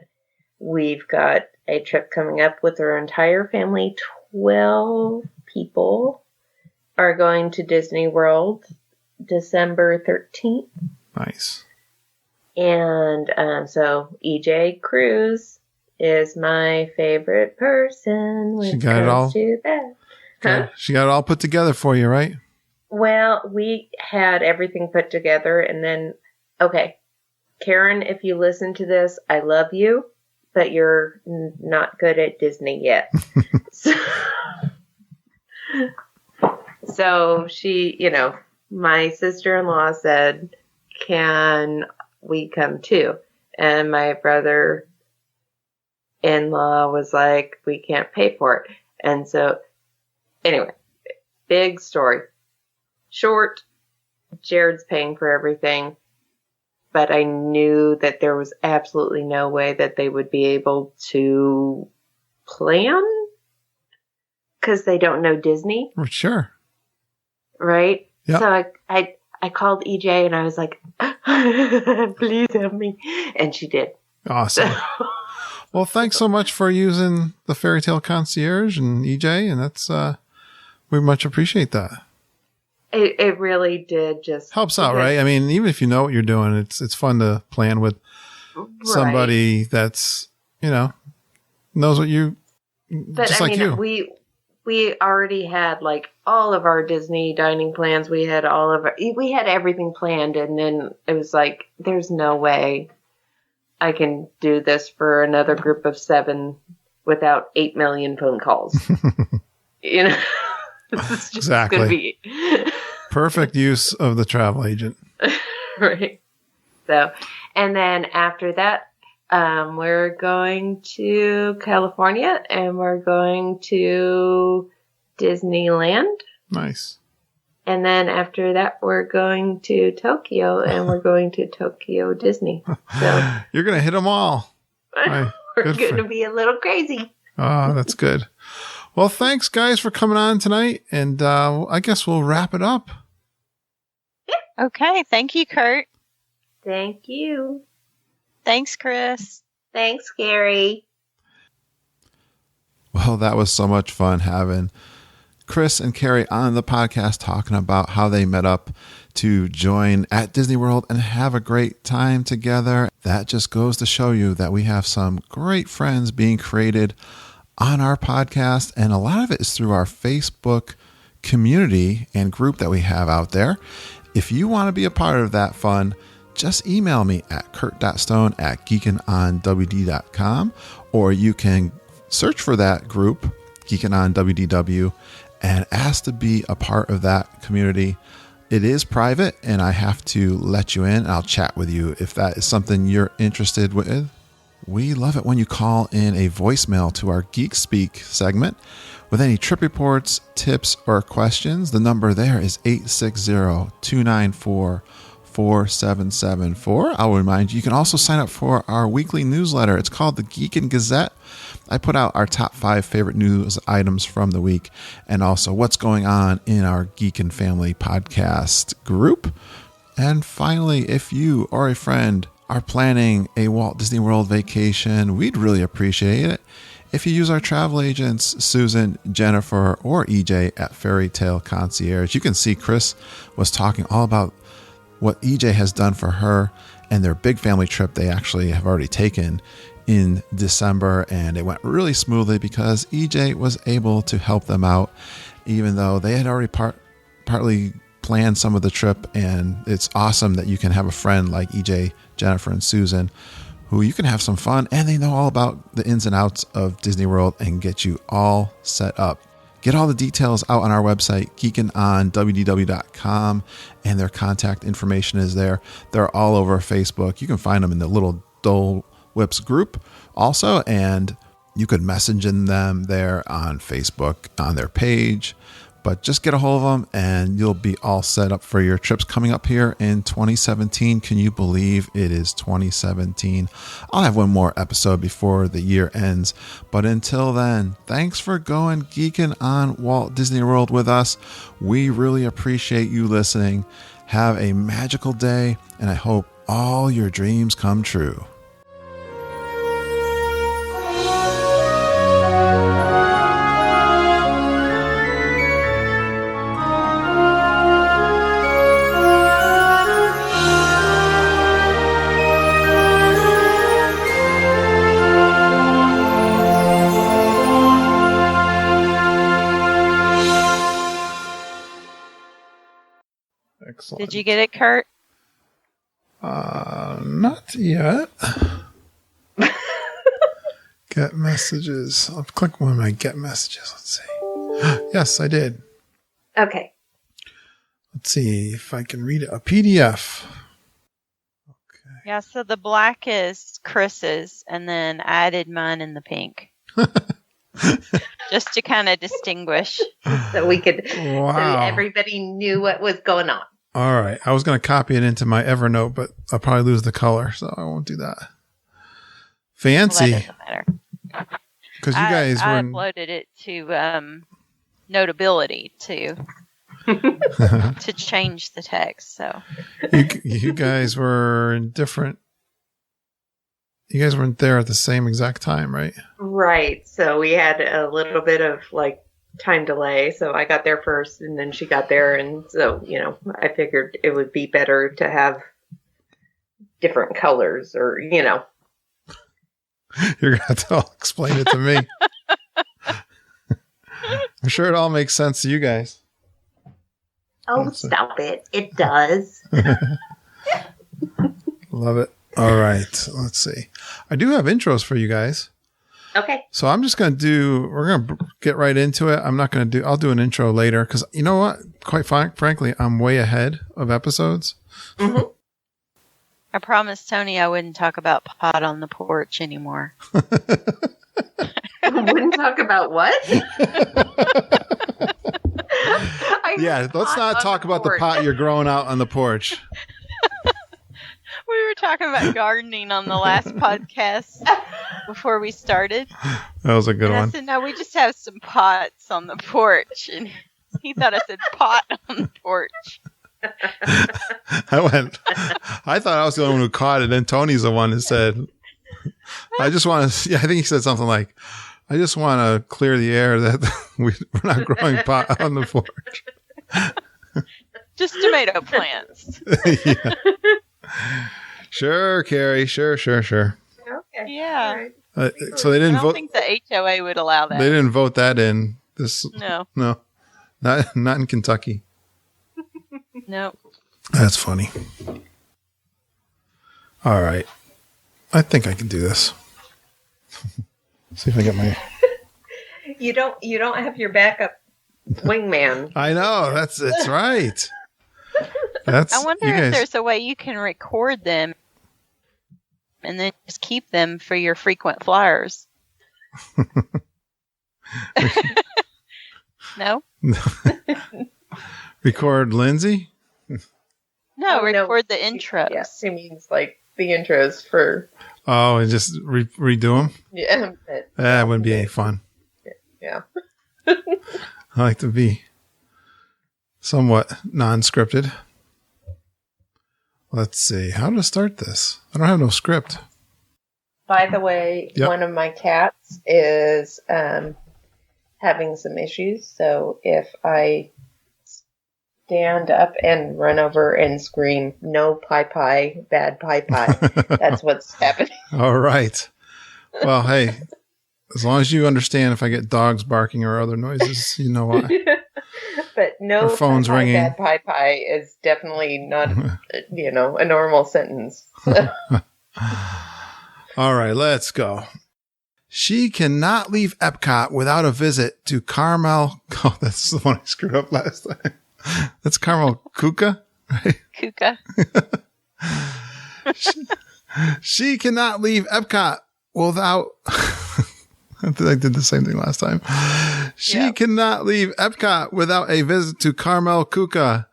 we've got a trip coming up with our entire family. 12 people are going to Disney World December 13th. Nice. And so EJ Cruz is my favorite person when it comes to that. Huh? She got it all put together for you, right? Well, we had everything put together, and then, okay, Karen, if you listen to this, I love you, but you're not good at Disney yet. So she, my sister-in-law said, can we come too? And my brother-in-law was like, we can't pay for it. And so, anyway, big story. Short, Jared's paying for everything, but I knew that there was absolutely no way that they would be able to plan because they don't know Disney. Sure. Right? Yep. So I called EJ and I was like, please help me. And she did. Awesome. Well, thanks so much for using the Fairy Tale Concierge and EJ, and that's we much appreciate that. It really did just helps out, right? I mean, even if you know what you're doing, it's fun to plan with somebody that's knows what you. But just I like mean, you. we already had like all of our Disney dining plans. We had everything planned, and then it was like, there's no way I can do this for another group of 7 without 8 million phone calls. This is just exactly. gonna be perfect use of the travel agent. right. So, and then after that, We're going to California, and we're going to Disneyland. Nice. And then after that, we're going to Tokyo, and we're going to Tokyo Disney. So You're going to hit them all. Right. we're going to be a little crazy. Oh, that's good. Well, thanks, guys, for coming on tonight. And I guess we'll wrap it up. Okay. Thank you, Kurt. Thank you. Thanks, Chris. Thanks, Carrie. Well, that was so much fun having Chris and Carrie on the podcast talking about how they met up to join at Disney World and have a great time together. That just goes to show you that we have some great friends being created on our podcast, and a lot of it is through our Facebook community and group that we have out there. If you want to be a part of that fun, just email me at kurt.stone@geekinonwd.com, or you can search for that group, Geekin on WDW, and ask to be a part of that community. It is private, and I have to let you in, and I'll chat with you if that is something you're interested with. We love it when you call in a voicemail to our Geek Speak segment with any trip reports, tips, or questions. The number there is 860-294-4774. I'll remind you, you can also sign up for our weekly newsletter. It's called the Geekin Gazette. I put out our top 5 favorite news items from the week and also what's going on in our Geekin Family podcast group. And finally, if you or a friend are planning a Walt Disney World vacation, we'd really appreciate it if you use our travel agents, Susan, Jennifer, or EJ at Fairy Tale Concierge. You can see Chris was talking all about what EJ has done for her and their big family trip they actually have already taken in December, and it went really smoothly because EJ was able to help them out, even though they had already partly planned some of the trip. And it's awesome that you can have a friend like EJ, Jennifer, and Susan who you can have some fun, and they know all about the ins and outs of Disney World and get you all set up. Get all the details out on our website, geekinonwdw.com, and their contact information is there. They're all over Facebook. You can find them in the Little Dole Whips group also, and you could message in them there on Facebook on their page. But just get a hold of them and you'll be all set up for your trips coming up here in 2017. Can you believe it is 2017? I'll have one more episode before the year ends. But until then, thanks for going geeking on Walt Disney World with us. We really appreciate you listening. Have a magical day, and I hope all your dreams come true. Excellent. Did you get it, Kurt? Not yet. Get messages. I'll click one of my get messages. Let's see. Yes, I did. Okay. Let's see if I can read it. A PDF. Okay. Yeah, so the black is Chris's, and then I added mine in the pink. Just to kind of distinguish. So we could, Wow. so everybody knew what was going on. All right. I was going to copy it into my Evernote, but I'll probably lose the color, so I won't do that. Fancy. Well, that doesn't matter. Because you guys I were... uploaded it to Notability to change the text. So you guys were in different... You guys weren't there at the same exact time, right? Right. So we had a little bit of like time delay. So I got there first and then she got there. And so, you know, I figured it would be better to have different colors or, you know. You're going to have to explain it to me. I'm sure it all makes sense to you guys. Oh, stop it. It does. Love it. All right. Let's see. I do have intros for you guys. Okay. So I'm just going to we're going to get right into it. I'll do an intro later because you know what? Quite frankly, I'm way ahead of episodes. Mm-hmm. I promised Tony I wouldn't talk about pot on the porch anymore. Wouldn't talk about what? Yeah, let's not talk about the pot you're growing out on the porch. We were talking about gardening on the last podcast before we started. That was a good And one. I said, no, we just have some pots on the porch. And he thought I said pot on the porch. I thought I was the only one who caught it. And Tony's the one who said, I just want to, I think he said something like, I just want to clear the air that we're not growing pot on the porch. Just tomato plants. Yeah. Sure, Carrie. Sure. Okay. Yeah. All right. So they I didn't don't vote. think the HOA would allow that. They didn't vote that in. No. Not in Kentucky. No. That's funny. All right. I think I can do this. See if I get my. You don't have your backup wingman. I know. That's right. That's. I wonder if there's a way you can record them and then just keep them for your frequent flyers. No? Record Lindsay? No, Oh, record no. the intros. Yeah, he means like the intros for. Oh, and just redo them? Yeah. That wouldn't be any fun. Yeah. I like to be somewhat non-scripted. Let's see. How to start this? I don't have no script. By the way, Yep. one of my cats is having some issues. So if I stand up and run over and scream, no pie, bad pie, that's what's happening. All right. Well, hey, as long as you understand if I get dogs barking or other noises, you know why. But no Her phone's pie, ringing. bad pie is definitely not, a normal sentence. All right, let's go. She cannot leave Epcot without a visit to Carmel. Oh, that's the one I screwed up last time. That's Carmel Kuka, right? Kuka. She cannot leave Epcot without. I did the same thing last time. She Yep. cannot leave Epcot without a visit to Carmel Kuka.